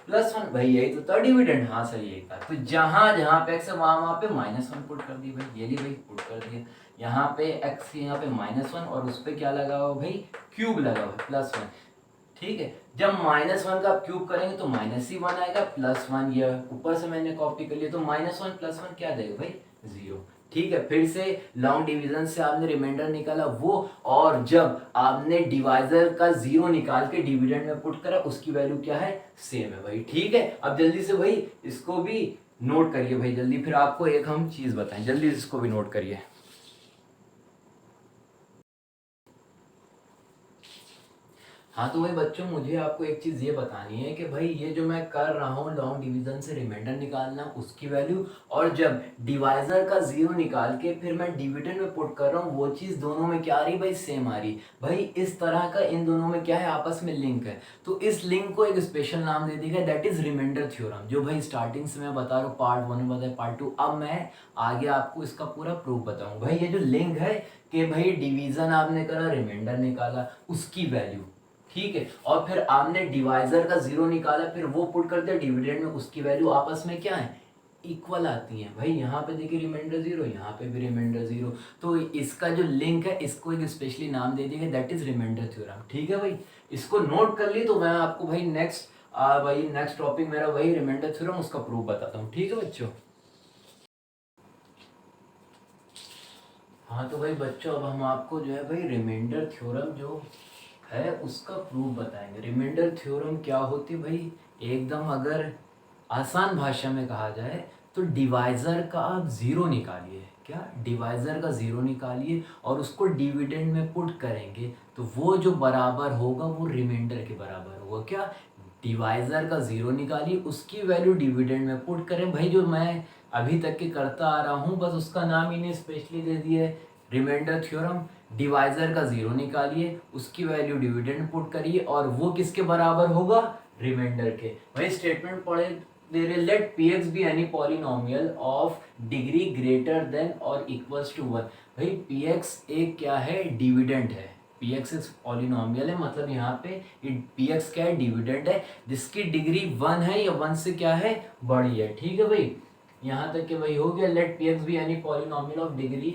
plus 1, भाई यही तो था डिविडेंड। हाँ सर यही था, तो जहां जहां पे x है वहां पे -1 पुट कर दी भाई, ये ली भाई पुट कर दिया। यहाँ पे x यहाँ पे -1 और उस पर क्या लगा हुआ भाई क्यूब लगा हुआ +1। ठीक है, जब -1 का आप क्यूब करेंगे तो -1 आएगा, +1 ये ऊपर से मैंने कॉपी कर लिया, तो -1 + 1 क्या देगा भाई 0। ठीक है, फिर से लॉन्ग डिवीजन से आपने रिमाइंडर निकाला वो, और जब आपने डिवाइजर का 0 निकाल के डिविडेंड में पुट करा उसकी वैल्यू क्या है सेम है भाई। ठीक है, अब जल्दी से भाई इसको भी नोट करिए भाई जल्दी, फिर आपको एक हम चीज बताएं, जल्दी इसको भी नोट करिए। हाँ तो भाई बच्चों, मुझे आपको एक चीज़ ये बतानी है कि भाई ये जो मैं कर रहा हूँ लॉन्ग डिवीजन से रिमाइंडर निकालना उसकी वैल्यू, और जब डिवाइजर का 0 निकाल के फिर मैं डिविडेंड में पुट कर रहा हूँ वो चीज़ दोनों में क्या आ रही भाई सेम आ रही। भाई इस तरह का इन दोनों में क्या है आपस में लिंक है, तो इस लिंक को एक स्पेशल नाम दे दिया गया, दैट इज रिमाइंडर थ्योरम, जो भाई स्टार्टिंग से मैं बता रहा हूँ पार्ट 1 में बताया, पार्ट 2 अब मैं आगे आपको इसका पूरा प्रूफ बताऊँ। भाई ये जो लिंक है कि भाई डिवीजन आपने करा रिमाइंडर निकाला उसकी वैल्यू, ठीक है, और फिर आपने डिवाइजर का 0 निकाला फिर वो पुट कर दिया डिविडेंड में, उसकी वैल्यू आपस में क्या है इक्वल आती है। भाई यहाँ पे देखिए रिमाइंडर 0, यहाँ पे भी रिमाइंडर 0, तो इसका जो लिंक है इसको एक स्पेशली नाम दे दिया दैट इज रिमाइंडर थ्योरम। ठीक है भाई, इसको नोट कर ली, तो मैं आपको भाई नेक्स्ट टॉपिक मेरा वही रिमाइंडर थ्योरम उसका प्रूफ बताता हूँ। ठीक है बच्चों। हाँ तो भाई बच्चों, अब हम आपको जो है भाई रिमाइंडर थ्योरम जो है उसका प्रूफ बताएंगे। रिमाइंडर थ्योरम क्या होती है भाई, एकदम अगर आसान भाषा में कहा जाए तो डिवाइजर का आप 0 निकालिए, क्या डिवाइजर का 0 निकालिए और उसको डिविडेंड में पुट करेंगे तो वो जो बराबर होगा वो रिमाइंडर के बराबर होगा। क्या डिवाइजर का 0 निकालिए उसकी वैल्यू डिविडेंड में पुट करें, भाई जो मैं अभी तक के करता आ रहा हूँ, बस उसका नाम इन्हें स्पेशली दे दिया है रिमाइंडर थ्योरम। डिवाइजर का 0 निकालिए उसकी वैल्यू डिविडेंड पुट करिए और वो किसके बराबर होगा रिमाइंडर के। वही स्टेटमेंट पढ़े दे रहे let P x be any polynomial of degree greater than और इक्वल्स टू 1। भाई पी एक्स एक क्या है, डिविडेंड है। पी एक्स इज पॉलिनोमियल है, मतलब यहाँ पे पी एक्स क्या है, डिविडेंड है जिसकी डिग्री 1 है या 1 से क्या है, बड़ी है। ठीक है भाई, यहाँ तक के भाई हो गया। Let P x be any polynomial of degree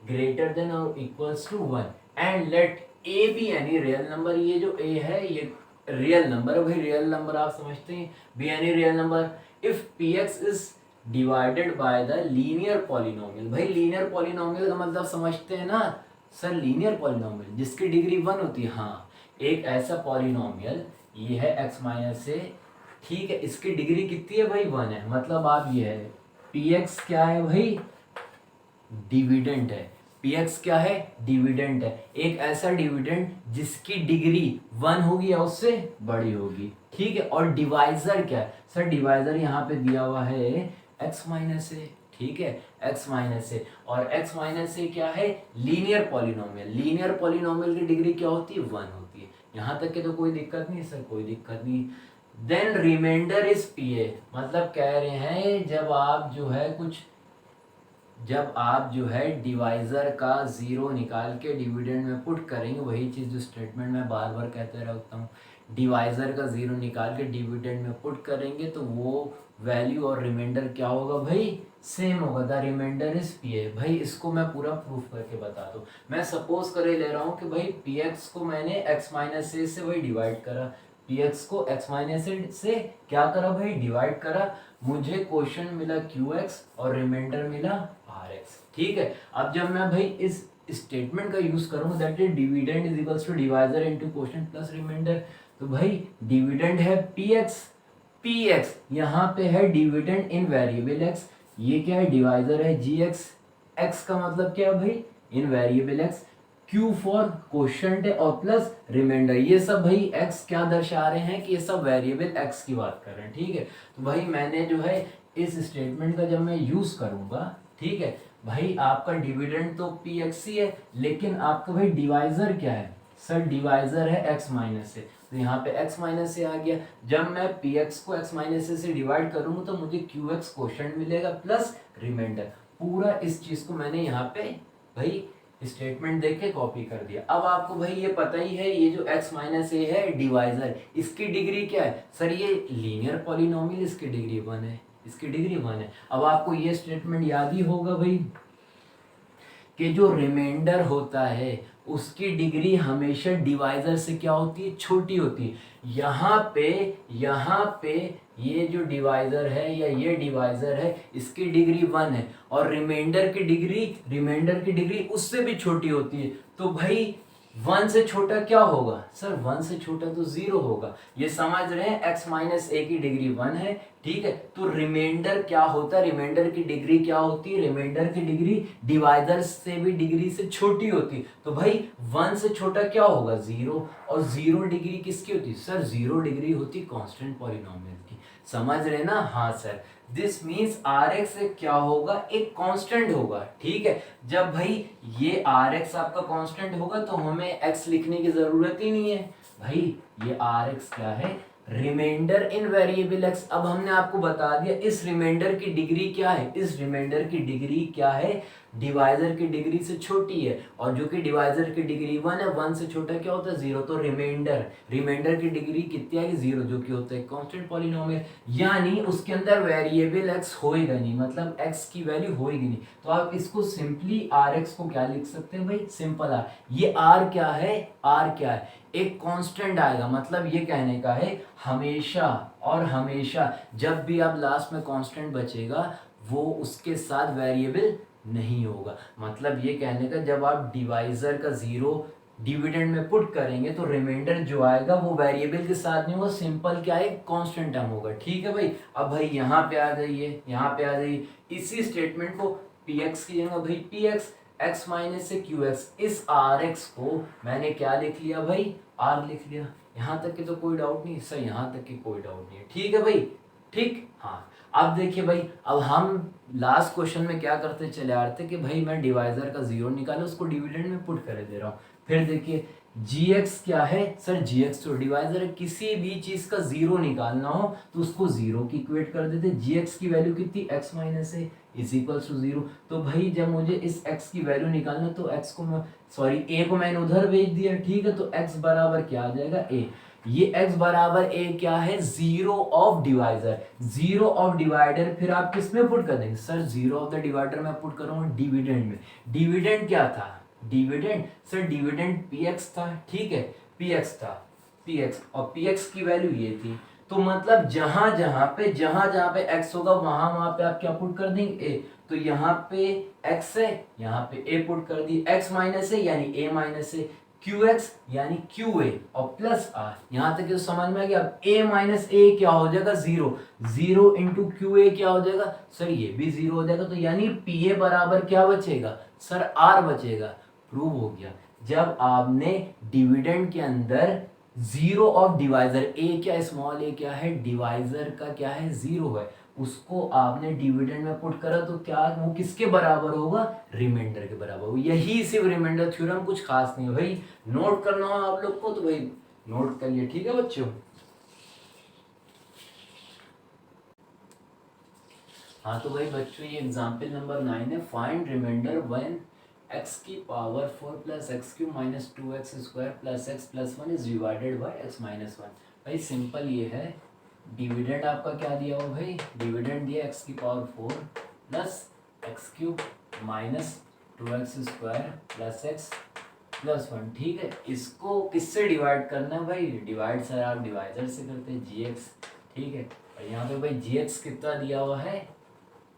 greater than और equals to 1 and let A be any real number. ये जो ए है ये रियल नंबर है भाई, रियल नंबर आप समझते हैं, B any real number if P X is divided by the linear polynomial. भाई लीनियर पॉलिनोमियल का मतलब समझते हैं ना सर, लीनियर पॉलिनोमियल जिसकी डिग्री 1 होती है। हाँ, एक ऐसा पॉलिनोमियल ये है x माइनस ए, ठीक है, इसकी डिग्री कितनी है भाई, 1 है। मतलब आप ये है पी एक्स क्या है भाई, डिविडेंड है। पी एक्स क्या है, डिविडेंड है, एक ऐसा डिविडेंड जिसकी डिग्री 1 होगी या उससे बड़ी होगी। ठीक है, और डिवाइजर क्या है सर, डिवाइजर यहाँ पे दिया हुआ है x माइनस ए। ठीक है, x माइनस ए, और x माइनस ए क्या है, लीनियर पॉलिनोमियल। लीनियर पॉलिनोमियल की डिग्री क्या होती है, 1 होती है। यहाँ तक के तो कोई दिक्कत नहीं सर, कोई दिक्कत नहीं। Then remainder is P A, मतलब कह रहे हैं जब आप जो है डिवाइजर का 0 निकाल के डिविडेंड में पुट करेंगे, वही चीज़ जो स्टेटमेंट में बार बार कहते रहता हूँ, डिवाइजर का 0 निकाल के डिविडेंड में पुट करेंगे तो वो वैल्यू और रिमाइंडर क्या होगा भाई, सेम होगा। The remainder is P A. भाई इसको मैं पूरा प्रूफ करके बता दूँ। मैं सपोज करे ले रहा हूँ कि भाई पी एक्स को मैंने एक्स माइनस ए से वही डिवाइड करा, पी एक्स को एक्स माइनस ए से क्या करा भाई, डिवाइड करा। मुझे क्वेश्चन मिला क्यू एक्स और रिमाइंडर मिला आर एक्स। ठीक है, अब जब मैं भाई इस स्टेटमेंट का यूज करूंगा that is dividend is equals to divisor into quotient plus remainder, तो भाई डिविडेंड है पी एक्स यहाँ पे है डिविडेंड इन वेरिएबल एक्स, ये क्या है, डिवाइजर है जी एक्स। एक्स का मतलब क्या है भाई, in variable X. Q for quotient है और प्लस रिमाइंडर, ये सब भाई x क्या दर्शा रहे हैं कि ये सब वेरिएबल x की बात कर रहे हैं। ठीक है, तो भाई मैंने जो है इस स्टेटमेंट का जब मैं यूज करूंगा, ठीक है भाई, आपका डिविडेंड तो पी एक्स ही है, लेकिन आपका भाई डिवाइजर क्या है सर, डिवाइजर है x माइनस से, तो यहाँ पे x माइनस से आ गया। जब मैं पी एक्स को x माइनस से डिवाइड करूंगा तो मुझे क्यू एक्स क्वोशिएंट मिलेगा प्लस रिमाइंडर। पूरा इस चीज को मैंने यहाँ पे भाई स्टेटमेंट देख के कॉपी कर दिया। अब आपको भाई ये पता ही है, ये जो x माइनस ए है डिवाइजर, इसकी डिग्री क्या है सर, ये लीनियर पॉलिनोमियल, इसकी डिग्री 1 है, इसकी डिग्री 1 है। अब आपको ये स्टेटमेंट याद ही होगा भाई कि जो रिमाइंडर होता है उसकी डिग्री हमेशा डिवाइजर से क्या होती है, छोटी होती है। यहाँ पे ये जो डिवाइजर है या ये डिवाइजर है इसकी डिग्री 1 है और रिमाइंडर की डिग्री उससे भी छोटी होती है। तो भाई 1 से छोटा क्या होगा सर, 1 से छोटा तो 0 होगा। ये समझ रहे हैं, x माइनस ए की डिग्री 1 है। ठीक है, तो रिमाइंडर क्या होता है, रिमाइंडर की डिग्री क्या होती है, रिमाइंडर की डिग्री डिवाइजर से भी डिग्री से छोटी होती है। तो भाई 1 से छोटा क्या होगा, 0, और 0 डिग्री किसकी होती है सर, 0 डिग्री होती कांस्टेंट पॉलिनोमियल की। समझ रहे ना, हाँ sir. This means R x क्या होगा, एक कांस्टेंट होगा। ठीक है, जब भाई ये आर एक्स आपका कांस्टेंट होगा तो हमें एक्स लिखने की जरूरत ही नहीं है। भाई ये आर एक्स क्या है, रिमाइंडर इन वेरिएबल एक्स। अब हमने आपको बता दिया इस रिमाइंडर की डिग्री क्या है, इस रिमाइंडर की डिग्री क्या है, डिवाइजर की डिग्री से छोटी है, और जो कि डिवाइजर की डिग्री 1 है, 1 से छोटा क्या होता है, 0। तो रिमाइंडर की डिग्री कितनी आएगी, 0, जो कि होता है कांस्टेंट पॉलिनोमियल, यानी उसके अंदर वेरिएबल एक्स होएगा नहीं, मतलब एक्स की वैल्यू होएगी नहीं। तो आप इसको सिंपली आर एक्स को क्या लिख सकते हैं भाई, सिंपल आर। ये आर क्या है, आर क्या है, एक कांस्टेंट आएगा, मतलब ये कहने का है हमेशा और हमेशा जब भी आप लास्ट में कांस्टेंट बचेगा वो उसके साथ वेरिएबल नहीं होगा। मतलब ये कहने का जब आप डिवाइजर का 0 डिविडेंड में पुट करेंगे तो रिमाइंडर जो आएगा वो वेरिएबल के साथ नहीं होगा, सिंपल क्या है, कांस्टेंट टर्म होगा। ठीक है भाई, अब भाई यहाँ पे आ जाइए, यहाँ पे आ जाइए, इसी स्टेटमेंट को पी एक्स की जगह भाई पी एक्स एक्स माइनस से क्यू एक्स, इस आर एक्स को मैंने क्या लिख लिया भाई, आर लिख लिया। यहाँ तक के तो कोई डाउट नहीं सर, यहाँ तक की कोई डाउट नहीं है। ठीक है भाई, ठीक, हाँ। अब देखिए भाई, अब हम लास्ट क्वेश्चन में क्या करते चले आ रहे थे कि भाई मैं डिवाइजर का 0 निकाला, उसको डिविडेंड में पुट कर दे रहा हूँ। फिर देखिए gx क्या है सर, gx तो डिवाइजर है, किसी भी चीज का जीरो निकालना हो तो उसको जीरो की इक्वेट कर देते। gx की वैल्यू कितनी, x minus A is equal to zero. तो भाई जब मुझे इस x की वैल्यू निकालना तो x को मैं a को मैंने उधर भेज दिया, ठीक है, तो x बराबर क्या आ जाएगा a। ये x बराबर a क्या है, zero of divisor, zero of divider फिर आप किस में पुट कर देंगे sir, zero of the divider में पुट करूंगा डिविडेंड में। डिविडेंड क्या था, डिविडेंड सर डिविडेंड px था, ठीक है, px था, px और px की वैल्यू ये थी। तो मतलब जहां जहां पे x होगा वहां पे आप क्या पुट कर देंगे a। तो यहाँ पे x है, यहाँ पे a पुट कर दी, x माइनस है यानी a माइनस है, qx यानी qa और प्लस r। यहाँ तक तो समझ में आ गया। अब a माइनस a क्या हो जाएगा, जीरो, जीरो इंटू qa क्या हो जाएगा सर, ये भी जीरो हो जाएगा। तो यानी pa बराबर क्या बचेगा सर, r बचेगा। प्रूव हो गया। जब आपने डिविडेंड के अंदर जीरो ऑफ डिवाइजर, ए क्या, स्मॉल ए क्या है, डिवाइजर का क्या है, जीरो है, उसको आपने डिविडेंड में पुट करा तो क्या वो किसके बराबर होगा, रिमाइंडर के बराबर होगा। यही सिर्फ रिमाइंडर थ्योरम, कुछ खास नहीं है भाई। नोट करना हो आप लोग को तो भाई नोट कर लिए, ठीक है बच्चों। हाँ तो भाई बच्चों ये एग्जाम्पल नंबर 9 है, फाइंड रिमाइंडर व्हेन x की power 4 plus x Q minus 2x square plus X plus 1 is divided by x minus 1। भाई सिंपल ये है, डिविडेंड आपका क्या दिया हुआ भाई, डिविडेंड दिया x की power 4 plus X cube minus 2x square plus X plus 1, ठीक है। इसको किससे डिवाइड करना है भाई, डिवाइड सर आप डिवाइजर से करते हैं gx, ठीक है। और यहाँ पे भाई gx कितना दिया हुआ है,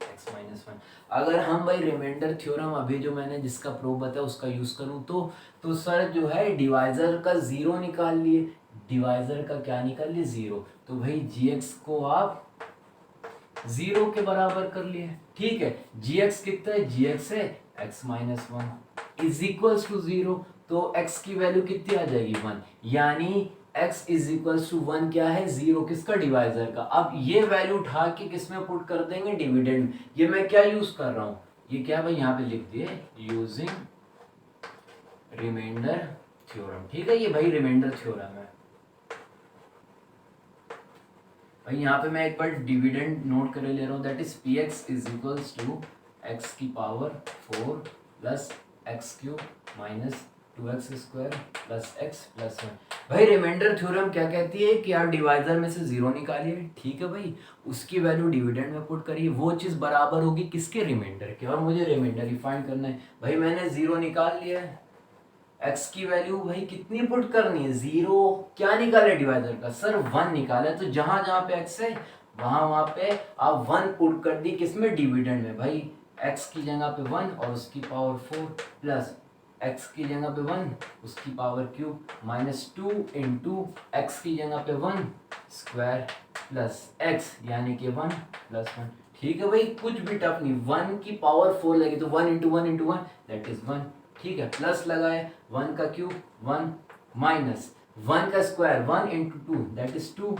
x माइनस 1। अगर हम भाई रिमाइंडर थ्योरम अभी जो मैंने जिसका प्रूफ बताया उसका यूज करूं तो सर जो है डिवाइजर का जीरो निकाल लिए, डिवाइजर का क्या निकाल लिए, जीरो। तो भाई gx को आप जीरो के बराबर कर लिए, ठीक है। gx कितना है, gx है x minus 1 is equals to zero. तो x की वैल्यू कितनी आ जाएगी, 1, यानी x इज इक्वल्स टू 1 क्या है, जीरो, किसका, डिवाइजर का। अब ये वैल्यू उठा के किस में पुट कर देंगे, डिविडेंड। ये मैं क्या यूज कर रहा हूँ, ये क्या भाई यहाँ पे लिख दिए, यूजिंग रिमाइंडर थ्योरम, ठीक है। ये भाई रिमाइंडर थ्योरम है भाई। यहाँ पे मैं एक बार डिविडेंड नोट कर ले रहा हूँ, that is P X is equals to X की power 4 plus X cube minus 2x square plus X plus 1। भाई रिमाइंडर थ्योरम क्या कहती है कि आप डिवाइजर में से जीरो निकालिए, ठीक है भाई, उसकी वैल्यू डिविडेंड में पुट करिए, वो चीज़ बराबर होगी किसके, रिमाइंडर के। और मुझे रिमाइंडर ही फाइंड करना है भाई। मैंने जीरो निकाल लिया है, x की वैल्यू भाई कितनी पुट करनी है, जीरो, क्या निकाले डिवाइजर का सर, 1 निकाला। तो जहां जहां पे x है वहां पे आप 1 पुट कर दी, किसमें, डिविडेंड में। भाई x की जगह पे 1 और उसकी पावर 4 प्लस x की जगह पे 1 उसकी power cube minus 2 into x की जगह पे 1 स्क्वायर प्लस x यानी कि 1 प्लस 1, ठीक है भाई। कुछ भी टफ नहीं, 1 की पावर 4 लगी तो 1 इंटू 1 इंटू 1 दैट इज 1, ठीक है। प्लस लगाए 1 का क्यूब 1 माइनस 1 का स्क्वायर 1 इंटू 2 दैट इज 2,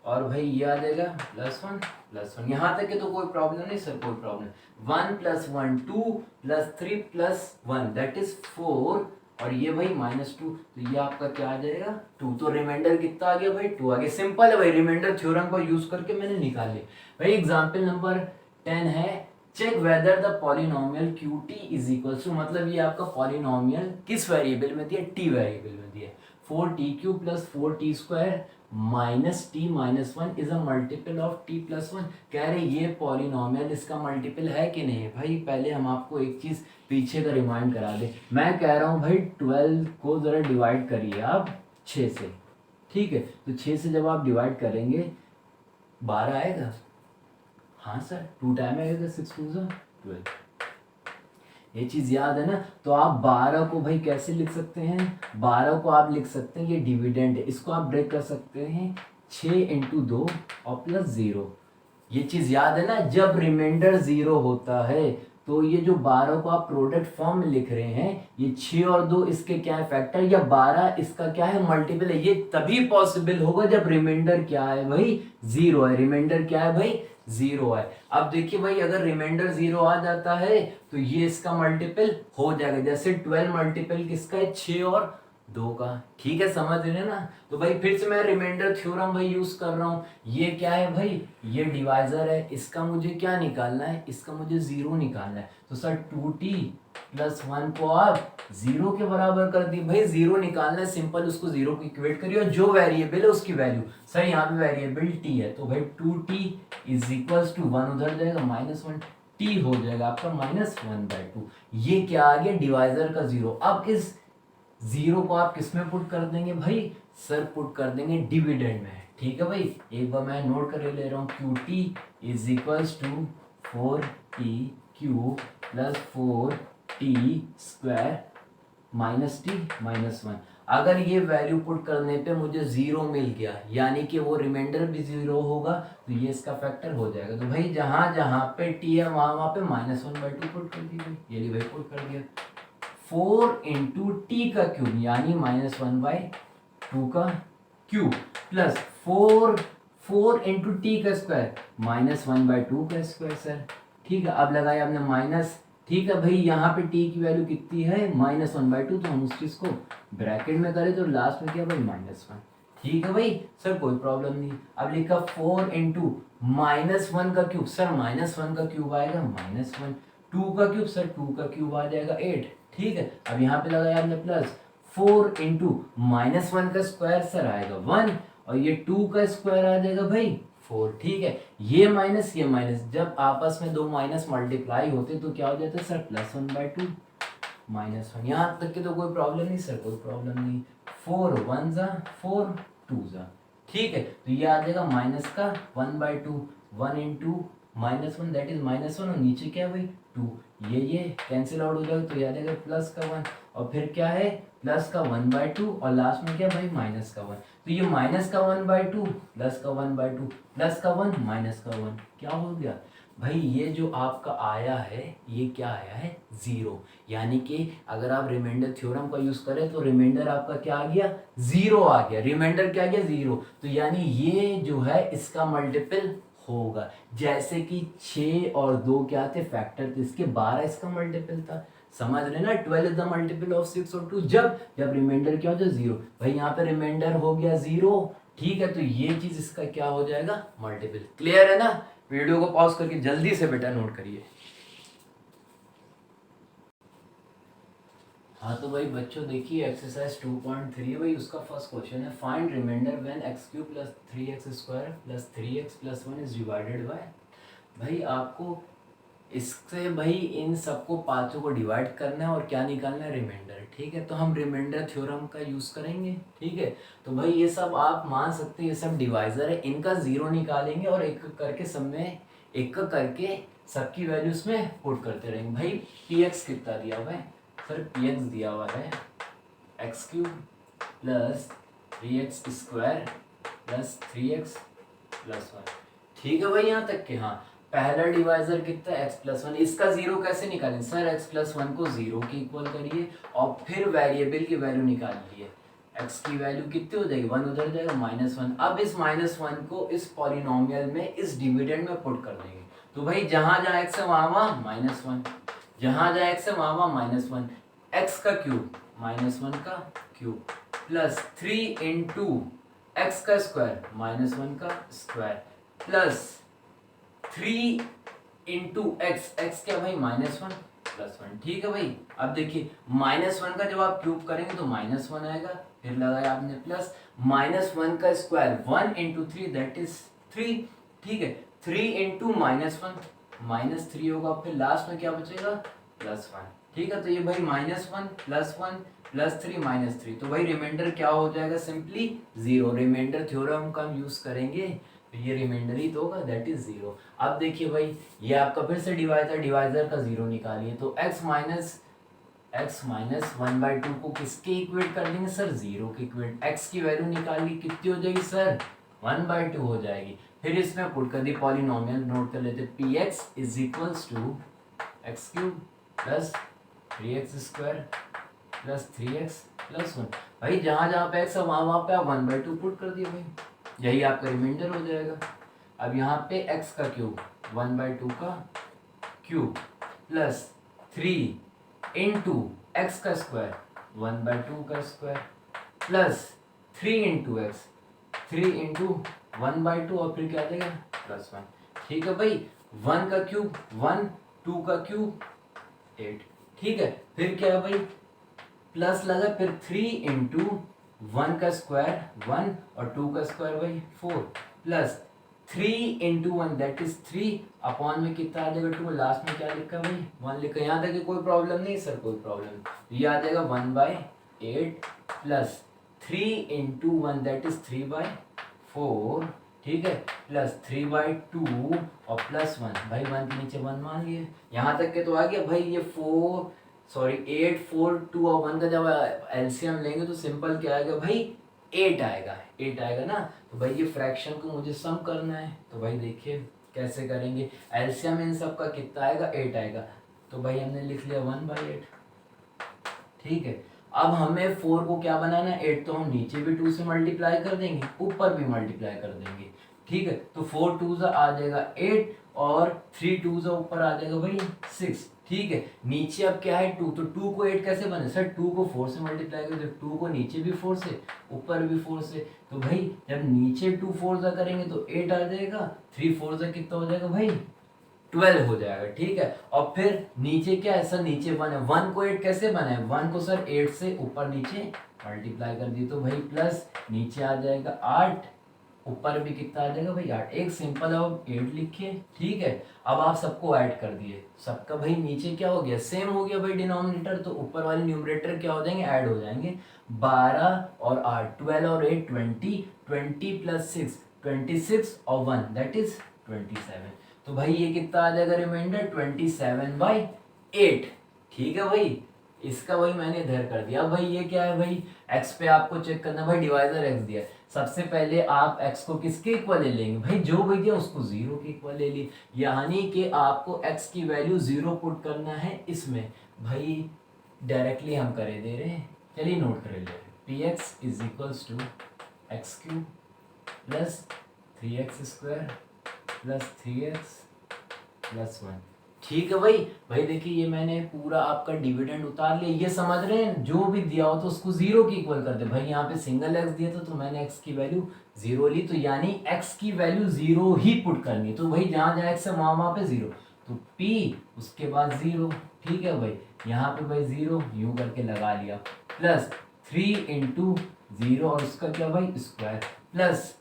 और भाई ये आ जाएगा प्लस 1। यहाँ तक के तो कोई प्रॉब्लम नहीं सर, कोई problem. 1 plus 1 2 plus 3 plus 1 that is 4, और ये भाई माइनस 2, तो ये आपका क्या आ जाएगा 2। तो रिमाइंडर कितना आ गया भाई, 2 आ गया। सिंपल है भाई, रिमाइंडर थ्योरम को यूज करके मैंने निकाल लिया भाई। एग्जाम्पल नंबर 10 है, check whether the polynomial QT is equal to, मतलब ये आपका पॉलिनोमियल किस वेरिएबल में दिया, t वेरिएबल में दिया। 4t³ plus 4t square minus t minus 1 is a multiple of t plus 1। कह रहे ये पॉलिनोमियल इसका मल्टीपल है कि नहीं है। भाई पहले हम आपको एक चीज पीछे का रिमाइंड करा दे। मैं कह रहा हूँ भाई 12 को जरा डिवाइड करिए आप 6 से, ठीक है। तो 6 से जब आप डिवाइड करेंगे 12 आएगा, हाँ सर, 2 टाइम आएगा, 6 2 12, ये चीज याद है ना। तो आप 12 को भाई कैसे लिख सकते हैं, 12 को आप लिख सकते हैं, ये डिविडेंड है, इसको आप ब्रेक कर सकते हैं 6 इंटू 2 और प्लस 0। ये चीज याद है ना, जब रिमाइंडर 0 होता है तो ये जो 12 को आप प्रोडक्ट फॉर्म में लिख रहे हैं, ये 6 और 2 इसके क्या है, फैक्टर, या 12 इसका क्या है, मल्टीपल है। ये तभी पॉसिबल होगा जब रिमाइंडर क्या है भाई, 0 है। रिमाइंडर क्या है भाई, 0 है। अब देखिए भाई, अगर रिमाइंडर 0 आ जाता है तो ये इसका मल्टीपल हो जाएगा। जैसे 12 मल्टीपल किसका है, 6 और 2 का, ठीक है, समझ रहे हैं ना। तो भाई फिर से मैं रिमाइंडर थ्योरम भाई यूज कर रहा हूँ। ये क्या है भाई, ये डिवाइजर है, इसका मुझे क्या निकालना है, इसका मुझे 0 निकालना है। तो सर 2t प्लस 1 को आप 0 के बराबर कर दी। भाई 0 निकालना है, सिंपल, उसको 0 को इक्वेट करिए और जो वेरिएबल है उसकी वैल्यू, सर यहाँ पे वेरिएबल t है, तो भाई 2t इज इक्वल्स टू 1 उधर जाएगा -1, t हो जाएगा आपका -1/2। ये क्या आ गया, डिवाइजर का 0। अब इस 0 को आप किस में पुट कर देंगे भाई, सर पुट कर देंगे डिविडेंड में, ठीक है भाई। एक बार मैं नोट कर ले रहा हूँ, QT is equals to 4t³ plus 4t square minus T -1। अगर ये वैल्यू पुट करने पे मुझे 0 मिल गया, यानी कि वो रिमाइंडर भी 0 होगा, तो ये इसका फैक्टर हो जाएगा। तो भाई जहां जहां पे t है वहां पे -1/2 पुट कर दी भाई, ये ली भाई पुट कर दिया। 4 इंटू टी का क्यूब यानी -1/2 का क्यूब प्लस 4 इंटू टी का स्क्वायर -1/2 का स्क्वायर सर, ठीक है। अब लगाया आपने माइनस, ठीक है भाई, यहाँ पे t की वैल्यू कितनी है -1/2, तो हम उस चीज को ब्रैकेट में करें तो लास्ट में क्या भाई -1, ठीक है भाई सर, कोई प्रॉब्लम नहीं। अब लिखा 4 इंटू -1 का क्यूब, सर -1 का क्यूब आएगा -1, 2 का क्यूब, सर 2 का क्यूब आ जाएगा 8, ठीक है। अब यहाँ पे लगाया आपने प्लस 4 इंटू -1 का स्क्वायर सर आएगा 1, और ये 2 का स्क्वायर आ जाएगा भाई 4, ठीक है। ये माइनस जब आपस में दो माइनस मल्टीप्लाई होते तो क्या हो जाता है सर, +1/2 -1। यहाँ तक के तो कोई प्रॉब्लम नहीं सर, कोई प्रॉब्लम नहीं। 4 1 जा 4 2 जा, ठीक है। तो ये आ जाएगा माइनस का 1/2, 1 इंटू -1 दैट इज -1, और नीचे क्या है भाई 2, ये कैंसिल आउट हो जाएगा, तो ये आ जाएगा प्लस का 1, और फिर क्या है प्लस का 1/2, और लास्ट में क्या भाई माइनस का 1। तो ये माइनस का 1/2 प्लस का 1/2 प्लस का 1 माइनस का 1 क्या हो गया भाई, ये जो आपका आया है ये क्या आया है 0, यानी कि अगर आप रिमाइंडर थ्योरम का यूज करें तो रिमाइंडर आपका क्या आ गया 0 आ गया, रिमाइंडर क्या आ गया 0। तो यानी ये जो है इसका मल्टीपल होगा, जैसे कि 6 और 2 क्या थे फैक्टर थे, इसके 12 इसका मल्टीपल था, समझ रहे ना। 12 इज द मल्टीपल ऑफ 6 और 2, जब रिमाइंडर क्या हो जाए 0। भाई यहाँ पे रिमाइंडर हो गया 0, ठीक है, तो ये चीज इसका क्या हो जाएगा मल्टीपल। क्लियर है ना। वीडियो को पॉज करके जल्दी से बेटा नोट करिए। हाँ तो भाई बच्चों देखिए एक्सरसाइज 2.3 भाई, उसका फर्स्ट क्वेश्चन है find remainder when x³ plus 3x² plus 3x plus 1 is divided by. भाई आपको इससे भाई इन सबको पांचों को डिवाइड करना है और क्या निकालना है रिमाइंडर, ठीक है। तो हम रिमाइंडर थ्योरम का यूज करेंगे, ठीक है। तो भाई ये सब आप मान सकते हैं ये सब डिवाइजर है, इनका 0 निकालेंगे और एक करके सब में एक करके सबकी वैल्यूज में पुट करते रहेंगे। भाई px कितना दिया हुआ है सर, px दिया हुआ है x³ plus 3x² plus 3x plus 1, ठीक है भाई यहाँ तक के। हाँ पहला डिवाइजर कितना है x+1, इसका 0 कैसे निकालें सर, x+1 को 0 के इक्वल करिए और फिर वेरिएबल की वैल्यू निकाल लीजिए, x की वैल्यू कितनी हो जाएगी 1 उधर जाएगा -1। अब इस -1 को इस पॉलिनोमियल में इस डिविडेंड में पुट कर देंगे, तो भाई जहां जहां x है वहां -1, जहां जहां x है वहां -1, x का क्यूब -1 का क्यूब प्लस 3 इंटू एक्स का स्क्वायर -1 का square plus 3 into x, x क्या भाई -1 प्लस 1, ठीक है भाई। अब देखिए -1 का जब आप क्यूब करेंगे तो -1 आएगा, फिर लगाया आपने प्लस -1 का स्क्वायर 1 इंटू 3 दैट इज 3, ठीक है। 3 इंटू -1 -3 होगा, फिर लास्ट में क्या बचेगा +1, ठीक है। तो ये भाई -1 +1 +3 -3, तो भाई रिमाइंडर क्या हो जाएगा सिंपली 0। रिमाइंडर थ्योरम का हम यूज करेंगे तो ये रिमाइंडर ही तो होगा दैट इज 0। अब देखिए भाई ये आपका फिर से डिवाइजर का 0 निकालिए, तो x माइनस 1/2 को किसके इक्वेट कर देंगे सर 0 के इक्वेट, x की वैल्यू निकाली कितनी हो जाएगी सर 1/2 हो जाएगी। फिर इसमें पुट कर दी पॉलिनोमियल नोट कर लेते, px is equals to x³ plus 3x² plus 3x plus 1। भाई जहां जहां पे x है वहां पे आप 1/2 पुट कर दिए भाई, यही आपका रिमाइंडर हो जाएगा। अब यहाँ पे x का क्यूब 1/2 का क्यूब प्लस 3 इंटू एक्स का स्क्वायर 1/2 का स्क्वायर प्लस 3 इंटू 1/2 और फिर क्या आ जाएगा +1। ठीक है भाई, 1 का क्यूब 1, 2 का क्यूब 8। ठीक है, फिर क्या है भाई, प्लस लगा, फिर 3 इंटू 1 का स्क्वायर 1 और 2 का स्क्वायर भाई 4 plus 3 into 1 that is 3 upon में कितना आ जाएगा 2, लास्ट में क्या लिखा भाई 1 लिखा। यहाँ तक कोई प्रॉब्लम नहीं सर, कोई प्रॉब्लम। ये आ जाएगा 1/8 प्लस 3 इंटू 1 दैट इज 3/4। ठीक है, प्लस 3/2 और +1 भाई 1 के नीचे 1 मान लिए। यहाँ तक के तो आ गया भाई। ये 8 4 2 और 1 का जब एलसीएम लेंगे तो सिंपल क्या आएगा भाई 8 आएगा, 8 आएगा ना। तो भाई ये फ्रैक्शन को मुझे सम करना है, तो भाई देखिए कैसे करेंगे। एलसीएम इन सब का कितना आएगा 8 आएगा, तो भाई हमने लिख लिया 1/8। ठीक है, अब हमें 4 को क्या बनाना है 8, तो हम नीचे भी 2 से मल्टीप्लाई कर देंगे, ऊपर भी मल्टीप्लाई कर देंगे। ठीक है, तो 4 2 आ जाएगा 8 और 3 2 ऊपर आ जाएगा भाई 6। ठीक है, नीचे अब क्या है 2, तो 2 को 8 कैसे बने सर, 2 को 4 से मल्टीप्लाई कर दो, 2 को नीचे भी 4 से ऊपर भी 4 से, तो भाई जब नीचे 2 4 करेंगे तो 8 आ जाएगा, 3 4 कितना हो जाएगा भाई 12 हो जाएगा। ठीक है, और फिर नीचे क्या है सर, नीचे 1 है, 1 को 8 कैसे बना है, 1 को सर 8 से ऊपर नीचे मल्टीप्लाई कर दी, तो भाई प्लस नीचे आ जाएगा 8, ऊपर भी कितना आ जाएगा भाई 8। एक सिंपल अब 8 लिखिए। ठीक है, अब आप सबको ऐड कर दिए, सबका भाई नीचे क्या हो गया सेम हो गया भाई डिनोमिनेटर, तो ऊपर वाले न्यूमरेटर क्या हो जाएंगे ऐड हो जाएंगे। 12 और 8 12 और 8 20, 20 प्लस 6 26 और 1 दैट इज 27। तो भाई ये कितना आ जाएगा रिमाइंडर 27/8। ठीक है भाई, इसका भाई मैंने इधर कर दिया। अब भाई ये क्या है भाई, x पे आपको चेक करना भाई, डिवाइजर x दिया है। सबसे पहले आप x को किसके इक्वल ले लेंगे भाई, जो भी दिया उसको 0 के इक्वल ले ली, यानी कि आपको x की वैल्यू 0 पुट करना है इसमें। भाई डायरेक्टली हम करे दे रहे हैं, चलिए नोट कर ले। px is equals to x³ plus 3x² plus 3x plus 1। ठीक है भाई, भाई देखिए ये मैंने पूरा आपका डिविडेंड उतार लिया, ये समझ रहे हैं, जो भी दिया हो तो उसको 0 की इक्वल कर दे। भाई यहाँ पे सिंगल x दिया था तो मैंने x की वैल्यू 0 ली, तो यानी x की वैल्यू 0 ही पुट करनी, तो भाई जहाँ जहाँ x है वहाँ पे 0, तो p उसके बाद 0। ठीक है भाई, यहाँ पे भाई 0 यूं करके लगा लिया, प्लस 3 इंटू 0 और उसका क्या भाई square, plus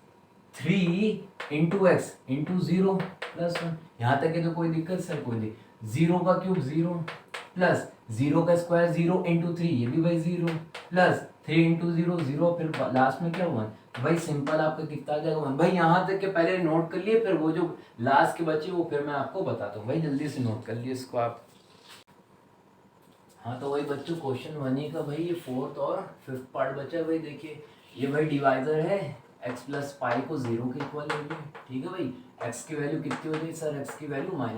3 into x into 0 plus 1। यहाँ तक है तो कोई दिक्कत सर, कोई नहीं। 0 का क्यूब 0 प्लस 0 का स्क्वायर 0 इंटू 3 ये भी भाई 0 प्लस 3 इंटू 0 0, फिर लास्ट में क्या 1। तो भाई सिंपल आपका कितना आ जाएगा 1। भाई यहाँ तक के पहले नोट कर लिए, फिर वो जो लास्ट के बचे वो फिर मैं आपको बताता हूँ। भाई जल्दी से नोट कर लिए इसको आप। हाँ तो वही बच्चों क्वेश्चन 1 का भाई ये 4th और 5th पार्ट बचा है। भाई देखिए ये भाई डिवाइजर है, x प्लस पाई को 0 के इक्वल ले लिया। ठीक है भाई, x की वैल्यू कितनी हो गई सर, x की वैल्यू -पाई।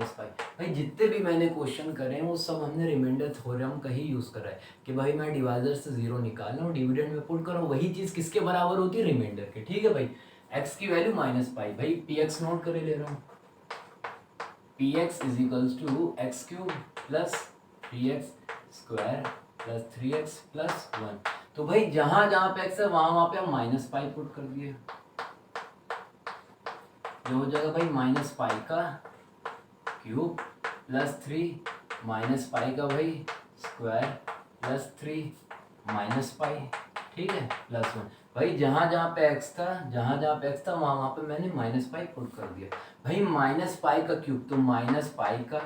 भाई जितने भी मैंने क्वेश्चन करे हैं वो सब हमने रिमाइंडर थ्योरम का ही यूज़ करा है कि भाई मैं डिवाइजर से 0 निकाल रहा हूँ, डिविडेंड में पुट कर रहा हूँ, वही चीज़ किसके बराबर होती है रिमाइंडर के। ठीक है भाई, x की वैल्यू -पाई। भाई px नोट करे ले रहा हूँ, px is equals to x³ plus 3x² plus 3x plus 1। तो भाई जहां जहां पे x है वहां पे हम -पाई पुट कर दिए, जो हो जाएगा भाई -पाई का क्यूब प्लस 3 -पाई का भाई स्क्वायर प्लस 3 -पाई। ठीक है, प्लस 1। भाई जहां जहां पे x था, वहां पे मैंने -पाई पुट कर दिया। भाई -पाई का क्यूब तो -पाई का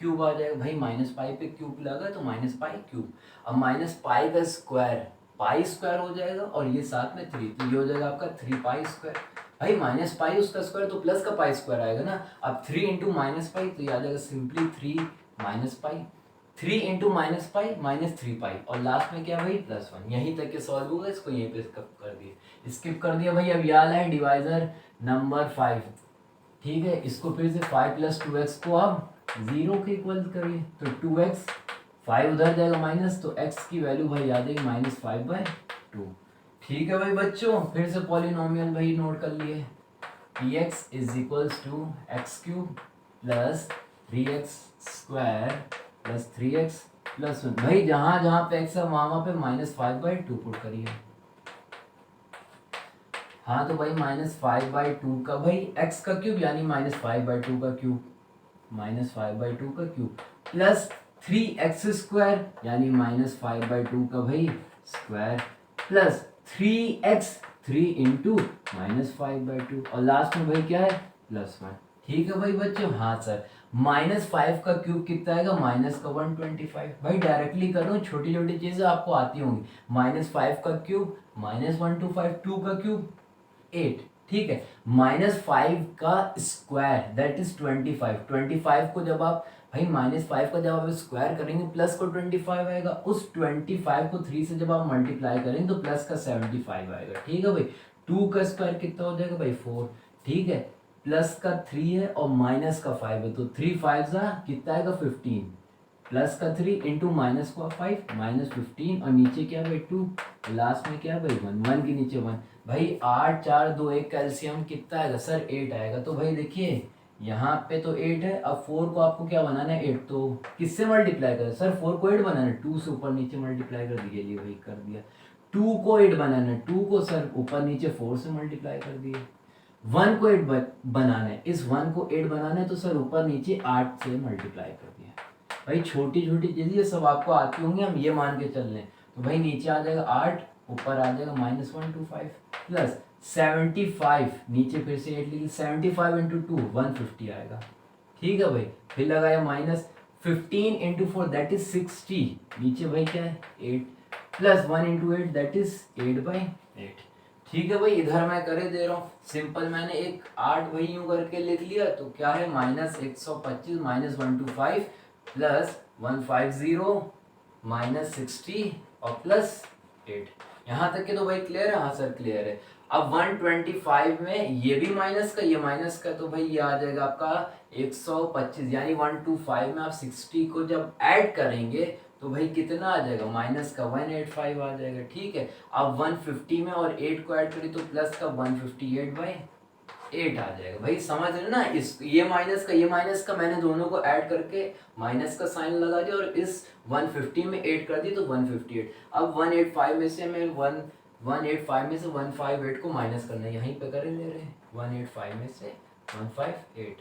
क्यूब आ जाएगा। भाई -पाई पे क्यूब लगा तो -पाई क्यूब। अब -पाई का स्क्वायर पाई स्क्वायर हो जाएगा और ये साथ में 3, तो ये हो जाएगा आपका 3 स्क्वायर। भाई -पाई उसका स्क्वायर तो प्लस का पाई स्क्वायर आएगा ना। अब 3 इंटू -पाई तो ये आ जाएगा सिंपली 3 पाई, 3 इंटू -पाई -3 और लास्ट में क्या भाई +1। यहीं तक के सॉल्व होगा, इसको यहीं पे स्किप कर दिए, भाई। अब याद है डिवाइजर नंबर 5। ठीक है, इसको फिर से 5 + 2x को अब 0 के इक्वल करिए, तो 2x 5 उधर जाएगा माइनस, तो x की वैल्यू भाई आ जाएगी -5/2। ठीक है भाई बच्चों, फिर से पॉलिनोमियल भाई नोट कर लिए, px is equals to x³ plus 3x² plus 3x plus 1। भाई जहाँ जहाँ पे x है वहाँ पे -5/2 पुट करिए। हाँ तो भाई -5/2 का भाई x का क्यूब यानी -5/2 का क्यूब, -5/2 का क्यूब प्लस 3x² यानी -5/2 का भाई स्क्वायर प्लस 3x 3 इंटू -5/2 और लास्ट में भाई क्या है +1। ठीक है भाई बच्चों। हाँ सर, -5 का क्यूब कितना आएगा -125। भाई डायरेक्टली कर रहा हूँ, छोटी छोटी चीजें आपको आती होंगी। -5 का क्यूब -125, 2 का क्यूब 8। ठीक है, -5 का स्क्वायर दैट इज 25। 25 को जब आप भाई -5 का जब आप स्क्वायर करेंगे प्लस को 25 आएगा, उस 25 को 3 से जब आप मल्टीप्लाई करेंगे तो प्लस का 75 आएगा। ठीक है भाई, 2 का स्क्वायर कितना हो जाएगा भाई 4। ठीक है, प्लस का 3 है और माइनस का 5 है तो 3 5 कितना आएगा 15, प्लस का 3 इंटू माइनस का 5 -15 और नीचे क्या भाई 2, लास्ट में क्या भाई 1, 1 के नीचे 1। भाई 8 4 2 1 का एलसीएम कितना आएगा सर 8 आएगा। तो भाई देखिए यहाँ पे तो 8 है, अब 4 को आपको क्या बनाना है 8, तो किससे मल्टीप्लाई करें सर 4 को 8 बनाना है, 2 से ऊपर नीचे मल्टीप्लाई कर दिए, लिए भाई कर दिया। 2 को 8 बनाना है, 2 को सर ऊपर नीचे 4 से मल्टीप्लाई कर दिए। 1 को 8 बनाना है, इस 1 को 8 बनाना है तो सर ऊपर नीचे 8 से मल्टीप्लाई कर दिया। भाई छोटी छोटी चीजें ये सब आपको आती होंगी, हम ये मान के चल रहे हैं। तो भाई नीचे आ जाएगा 8, ऊपर आ जाएगा -125 प्लस 75, नीचे फिर से 8 लिखिए, 75 इंटू 2 150 आएगा। ठीक है भाई, फिर लगाया -15 इंटू 4 दैट इज 60, नीचे भाई क्या है 8 प्लस 1 इंटू 8 दैट इज 8/8। ठीक है भाई, इधर मैं करे दे रहा हूँ सिंपल, मैंने एक 8 भाई यूं करके लिख लिया तो क्या है -125 -125 प्लस 150 -60 और प्लस 8। यहाँ तक के तो भाई क्लियर है। हाँ सर क्लियर है। अब 125 में ये भी माइनस का ये माइनस का, तो भाई ये आ जाएगा आपका 125, यानी 125 में आप 60 को जब ऐड करेंगे तो भाई कितना आ जाएगा माइनस का 185 आ जाएगा। ठीक है, अब 150 में और 8 को ऐड करें तो प्लस का 158/8 आ जाएगा। भाई समझ रहे ना, इस ये माइनस का मैंने दोनों को ऐड करके माइनस का साइन लगा दिया और इस 150 में 8 कर दी तो 158। अब 185 में से मैं 185 में से 158 को माइनस करना है, यहीं पे करें ले रहे हैं 185 में से 158।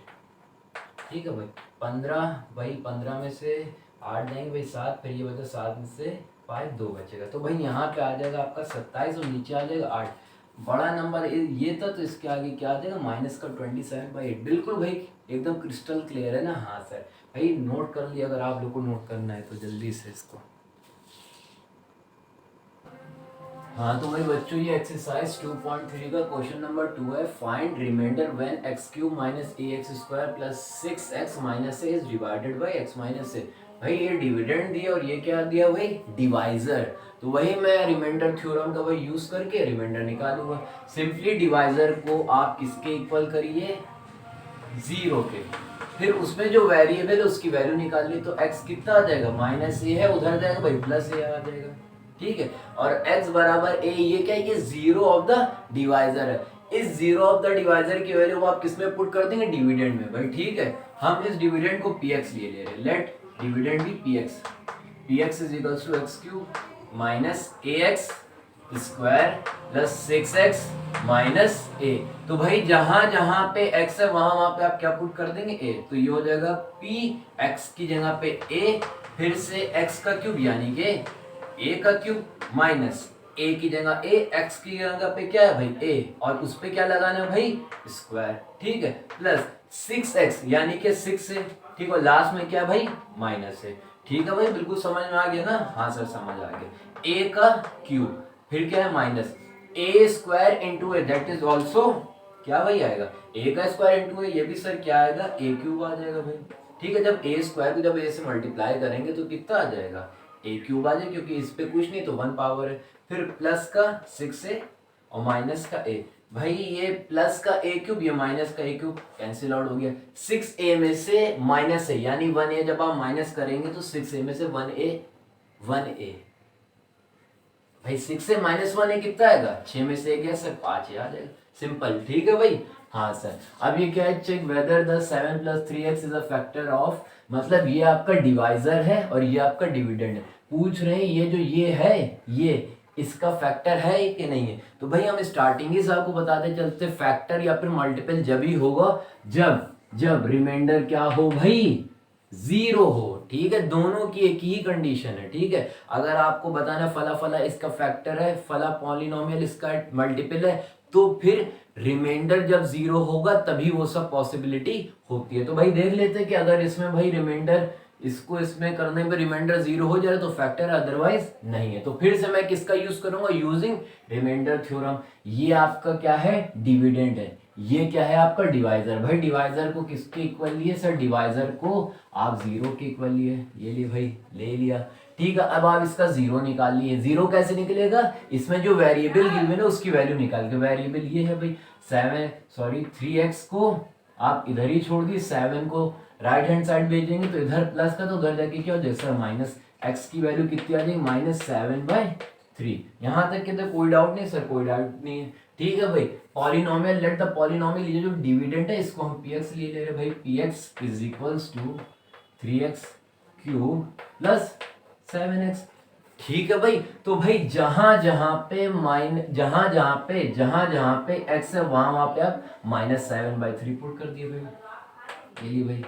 ठीक है भाई, 15 में से 8 जाएंगे भाई 7, फिर ये बचा 7 में से 5 2 बचेगा। तो भाई यहाँ पे आ जाएगा आपका 27 और नीचे आ जाएगा 8। बड़ा नंबर ये था तो इसके आगे क्या आ जाएगा माइनस का 27/8। बिल्कुल भाई एकदम क्रिस्टल क्लियर है ना। हाँ सर, भाई नोट कर लिया, अगर आप लोग को नोट करना है तो जल्दी से इसको। हाँ तो भाई बच्चों ये एक्सरसाइज 2.3 का क्वेश्चन नंबर 2 है। Find remainder when x³ - ax² plus 6x - a is divided by x - a। भाई ये डिविडेंड दिया और ये क्या दिया भाई डिवाइजर, तो वही मैं रिमाइंडर थ्योरम का भाई यूज करके रिमाइंडर निकालूंगा। सिंपली डिवाइजर को आप किसके इक्वल करिए 0 के, फिर उसमें जो वेरिएबल है उसकी वैल्यू निकाल ली तो x कितना आ जाएगा -a है, उधर जाएगा भाई +a आ जाएगा। ठीक है, और x बराबर a, ये क्या है ये 0 ऑफ द डिवाइजर है। इस 0 ऑफ द डिवाइजर की वैल्यू आप किस में पुट कर देंगे डिविडेंड में भाई। ठीक है, हम इस डिविडेंड को px ले ले रहे हैं, लेट डिविडेंड भी px is equals to x³ minus ax square plus 6x minus a। तो भाई जहां जहां पे x है वहां पे आप क्या पुट कर देंगे a, तो ये हो जाएगा p x की जगह पे a, फिर से x का क्यूब यानी कि a का क्यूब माइनस a की जगह a, x की जगह पे क्या है भाई a, और उस पे क्या लगाना है भाई स्क्वायर। ठीक है, प्लस 6x यानी कि 6 है। ठीक है, लास्ट में क्या भाई माइनस है। ठीक है भाई, बिल्कुल समझ में आ गया ना। हाँ सर समझ आ गया। a का क्यूब फिर क्या है minus a square into A that is also क्या भाई आएगा a का स्क्वायर इंटू ए, ये भी सर क्या आएगा a³ आ जाएगा भाई। ठीक है, जब a स्क्वायर को जब a से मल्टीप्लाई करेंगे तो कितना आ जाएगा a³ आ जाएगा, क्योंकि इस पे कुछ नहीं तो 1 पावर है। फिर प्लस का 6a और माइनस का a, भाई ये प्लस का a³ ये माइनस का a³ कैंसिल आउट हो गया। 6a में से माइनस है यानी 1a, जब आप माइनस करेंगे तो 6a में से 1a भाई 6 से -1 कितना आएगा 6 में से 1 गया सर 5 आ जाएगा, सिंपल। ठीक है भाई। हाँ सर, अब ये क्या है check whether the 7 + 3x is a factor of, मतलब ये आपका डिवाइजर है और ये आपका डिविडेंड है। पूछ रहे हैं ये जो ये है ये इसका फैक्टर है कि नहीं है। तो भाई हम स्टार्टिंग ही से आपको बताते चलते फैक्टर या फिर मल्टीपल जब ही होगा जब जब रिमाइंडर क्या हो भाई, जीरो हो। ठीक है, दोनों की एक ही कंडीशन है। ठीक है, अगर आपको बताना फला फला इसका फैक्टर है, फला पॉलिनोमियल इसका मल्टीपल है, तो फिर रिमाइंडर जब जीरो होगा तभी वो सब पॉसिबिलिटी होती है। तो भाई देख लेते हैं कि अगर इसमें भाई रिमाइंडर इसको इसमें करने पे रिमाइंडर जीरो हो जाए तो फैक्टर, अदरवाइज नहीं है। तो फिर से मैं किसका यूज करूंगा, यूजिंग रिमाइंडर थ्योरम। ये आपका क्या है, डिविडेंड है। ये क्या है आपका डिवाइजर। भाई डिवाइजर को किसके इक्वल लिए सर, डिवाइजर को आप जीरो के इक्वल लिए। ये लिए भाई, ले लिया। ठीक है, अब आप इसका जीरो निकालिए। जीरो कैसे निकलेगा, इसमें जो वेरिएबल गिवन है उसकी वैल्यू निकाल के। वेरिएबल ये है भाई 3x को आप इधर ही छोड़ दी, 7 को राइट हैंड साइड भेजेंगे तो इधर प्लस का, तो उधर जाके क्या हो जाएगा सर माइनस। एक्स की वैल्यू कितनी आ जाएगी, -7/3। यहाँ तक के तो कोई डाउट नहीं सर, कोई डाउट नहीं है। ठीक है भाई, पॉलिनोमियल, लेट द पॉलिनोमियल, ये जो डिविडेंड है इसको हम px ले रहे भाई। px is equals to 3x cube plus 7x। ठीक है भाई, तो भाई जहां जहां पे x है वहां पे आप -7/3 पुट कर दिए भाई। ये लिए भाई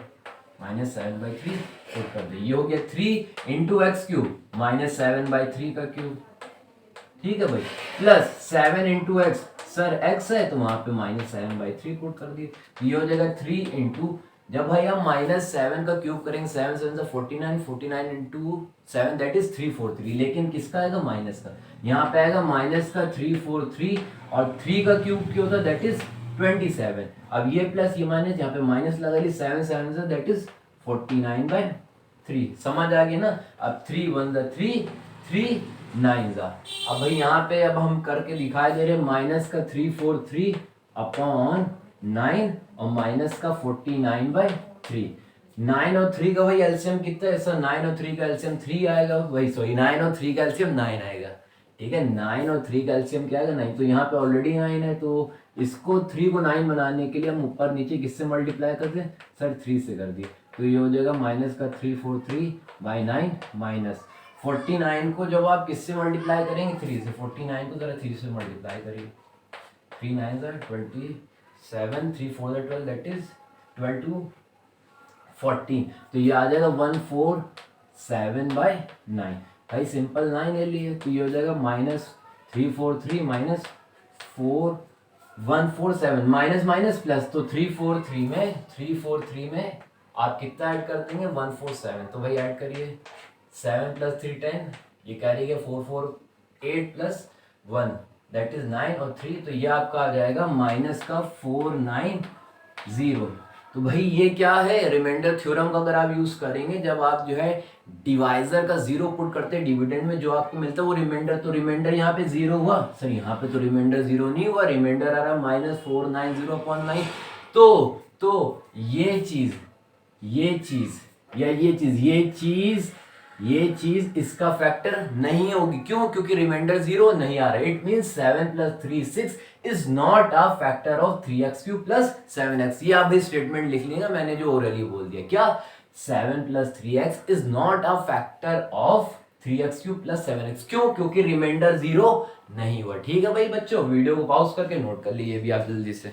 -7/3 पुट कर दिए। ये हो गया 3 इंटू एक्स क्यूब, -7/3 का क्यूब। ठीक है भाई, plus 7 into x, sir x है तो वहां पे -7/3 पुट कर दिए। ये हो जाएगा 3 इंटू, जब भाई हम -7 का क्यूब करेंगे, 7 7 से 49, 49 इंटू 7 दैट इज 343। लेकिन किसका आएगा, माइनस का। यहाँ पे आएगा माइनस का 343 और 3 का क्यूब क्या होता है, दैट इज 27। अब ये प्लस ये माइनस, यहाँ पे माइनस लगा ली, 7 7 से दैट इज 49/3। समझ आ गया ना। अब 3 1 3, 3 9 जा। अब भाई यहाँ पे अब हम करके दिखाई दे रहे माइनस का 343 अपॉन 9 और माइनस का 49/3। 9 और 3 का भाई एलसीएम कितना है सर, 9 और 3 का एलसीएम 3 आएगा भाई, सॉरी 9 और 3 का एलसीएम 9 आएगा। ठीक है, 9 और 3 का एलसीएम क्या आएगा, 9। तो यहाँ पे ऑलरेडी 9 है, तो इसको 3 को 9 बनाने के लिए हम ऊपर नीचे किससे मल्टीप्लाई करते हैं सर, 3 से कर दिए। तो ये हो जाएगा माइनस का 343/9 माइनस 49 को जब आप किससे मल्टीप्लाई करेंगे, 3 से। 49 को जरा 3 से मल्टीप्लाई करिए। 3 9 27, 3 4 12, दैट इज 12 to 14। तो ये आ जाएगा 147/9। भाई सिंपल 9 ले लिए, तो ये हो जाएगा -343 माइनस 147 माइनस माइनस प्लस, तो 343 में आप कितना ऐड कर देंगे, 147। तो भाई ऐड करिए, 7 + 3 10, ये कैरी गया 448 + 1 दैट इज 9 और 3, तो ये आपका आ जाएगा माइनस का 490। तो भाई ये क्या है, रिमाइंडर थ्योरम का अगर आप यूज करेंगे, जब आप जो है डिवाइजर का जीरो पुट करते हैं डिविडेंड में, जो आपको मिलता है वो रिमाइंडर, तो रिमाइंडर यहाँ पे जीरो हुआ सर, यहाँ पे तो रिमाइंडर जीरो नहीं हुआ, रिमाइंडर आ रहा है -490/9। तो ये चीज इसका फैक्टर नहीं होगी। क्यों, क्योंकि रिमाइंडर जीरो नहीं आ रहा है। It mean 7 + 3 6 is not a factor of 3x³ + 7x। ये आप भी स्टेटमेंट लिख लेंगे, मैंने जो ओरली बोल दिया। क्या, 7 + 3x is not a factor of 3x³ + 7x। क्यों, क्योंकि रिमाइंडर जीरो नहीं हुआ। ठीक है भाई बच्चों, वीडियो को पॉज करके नोट कर लीजिए भी आप जल्दी से।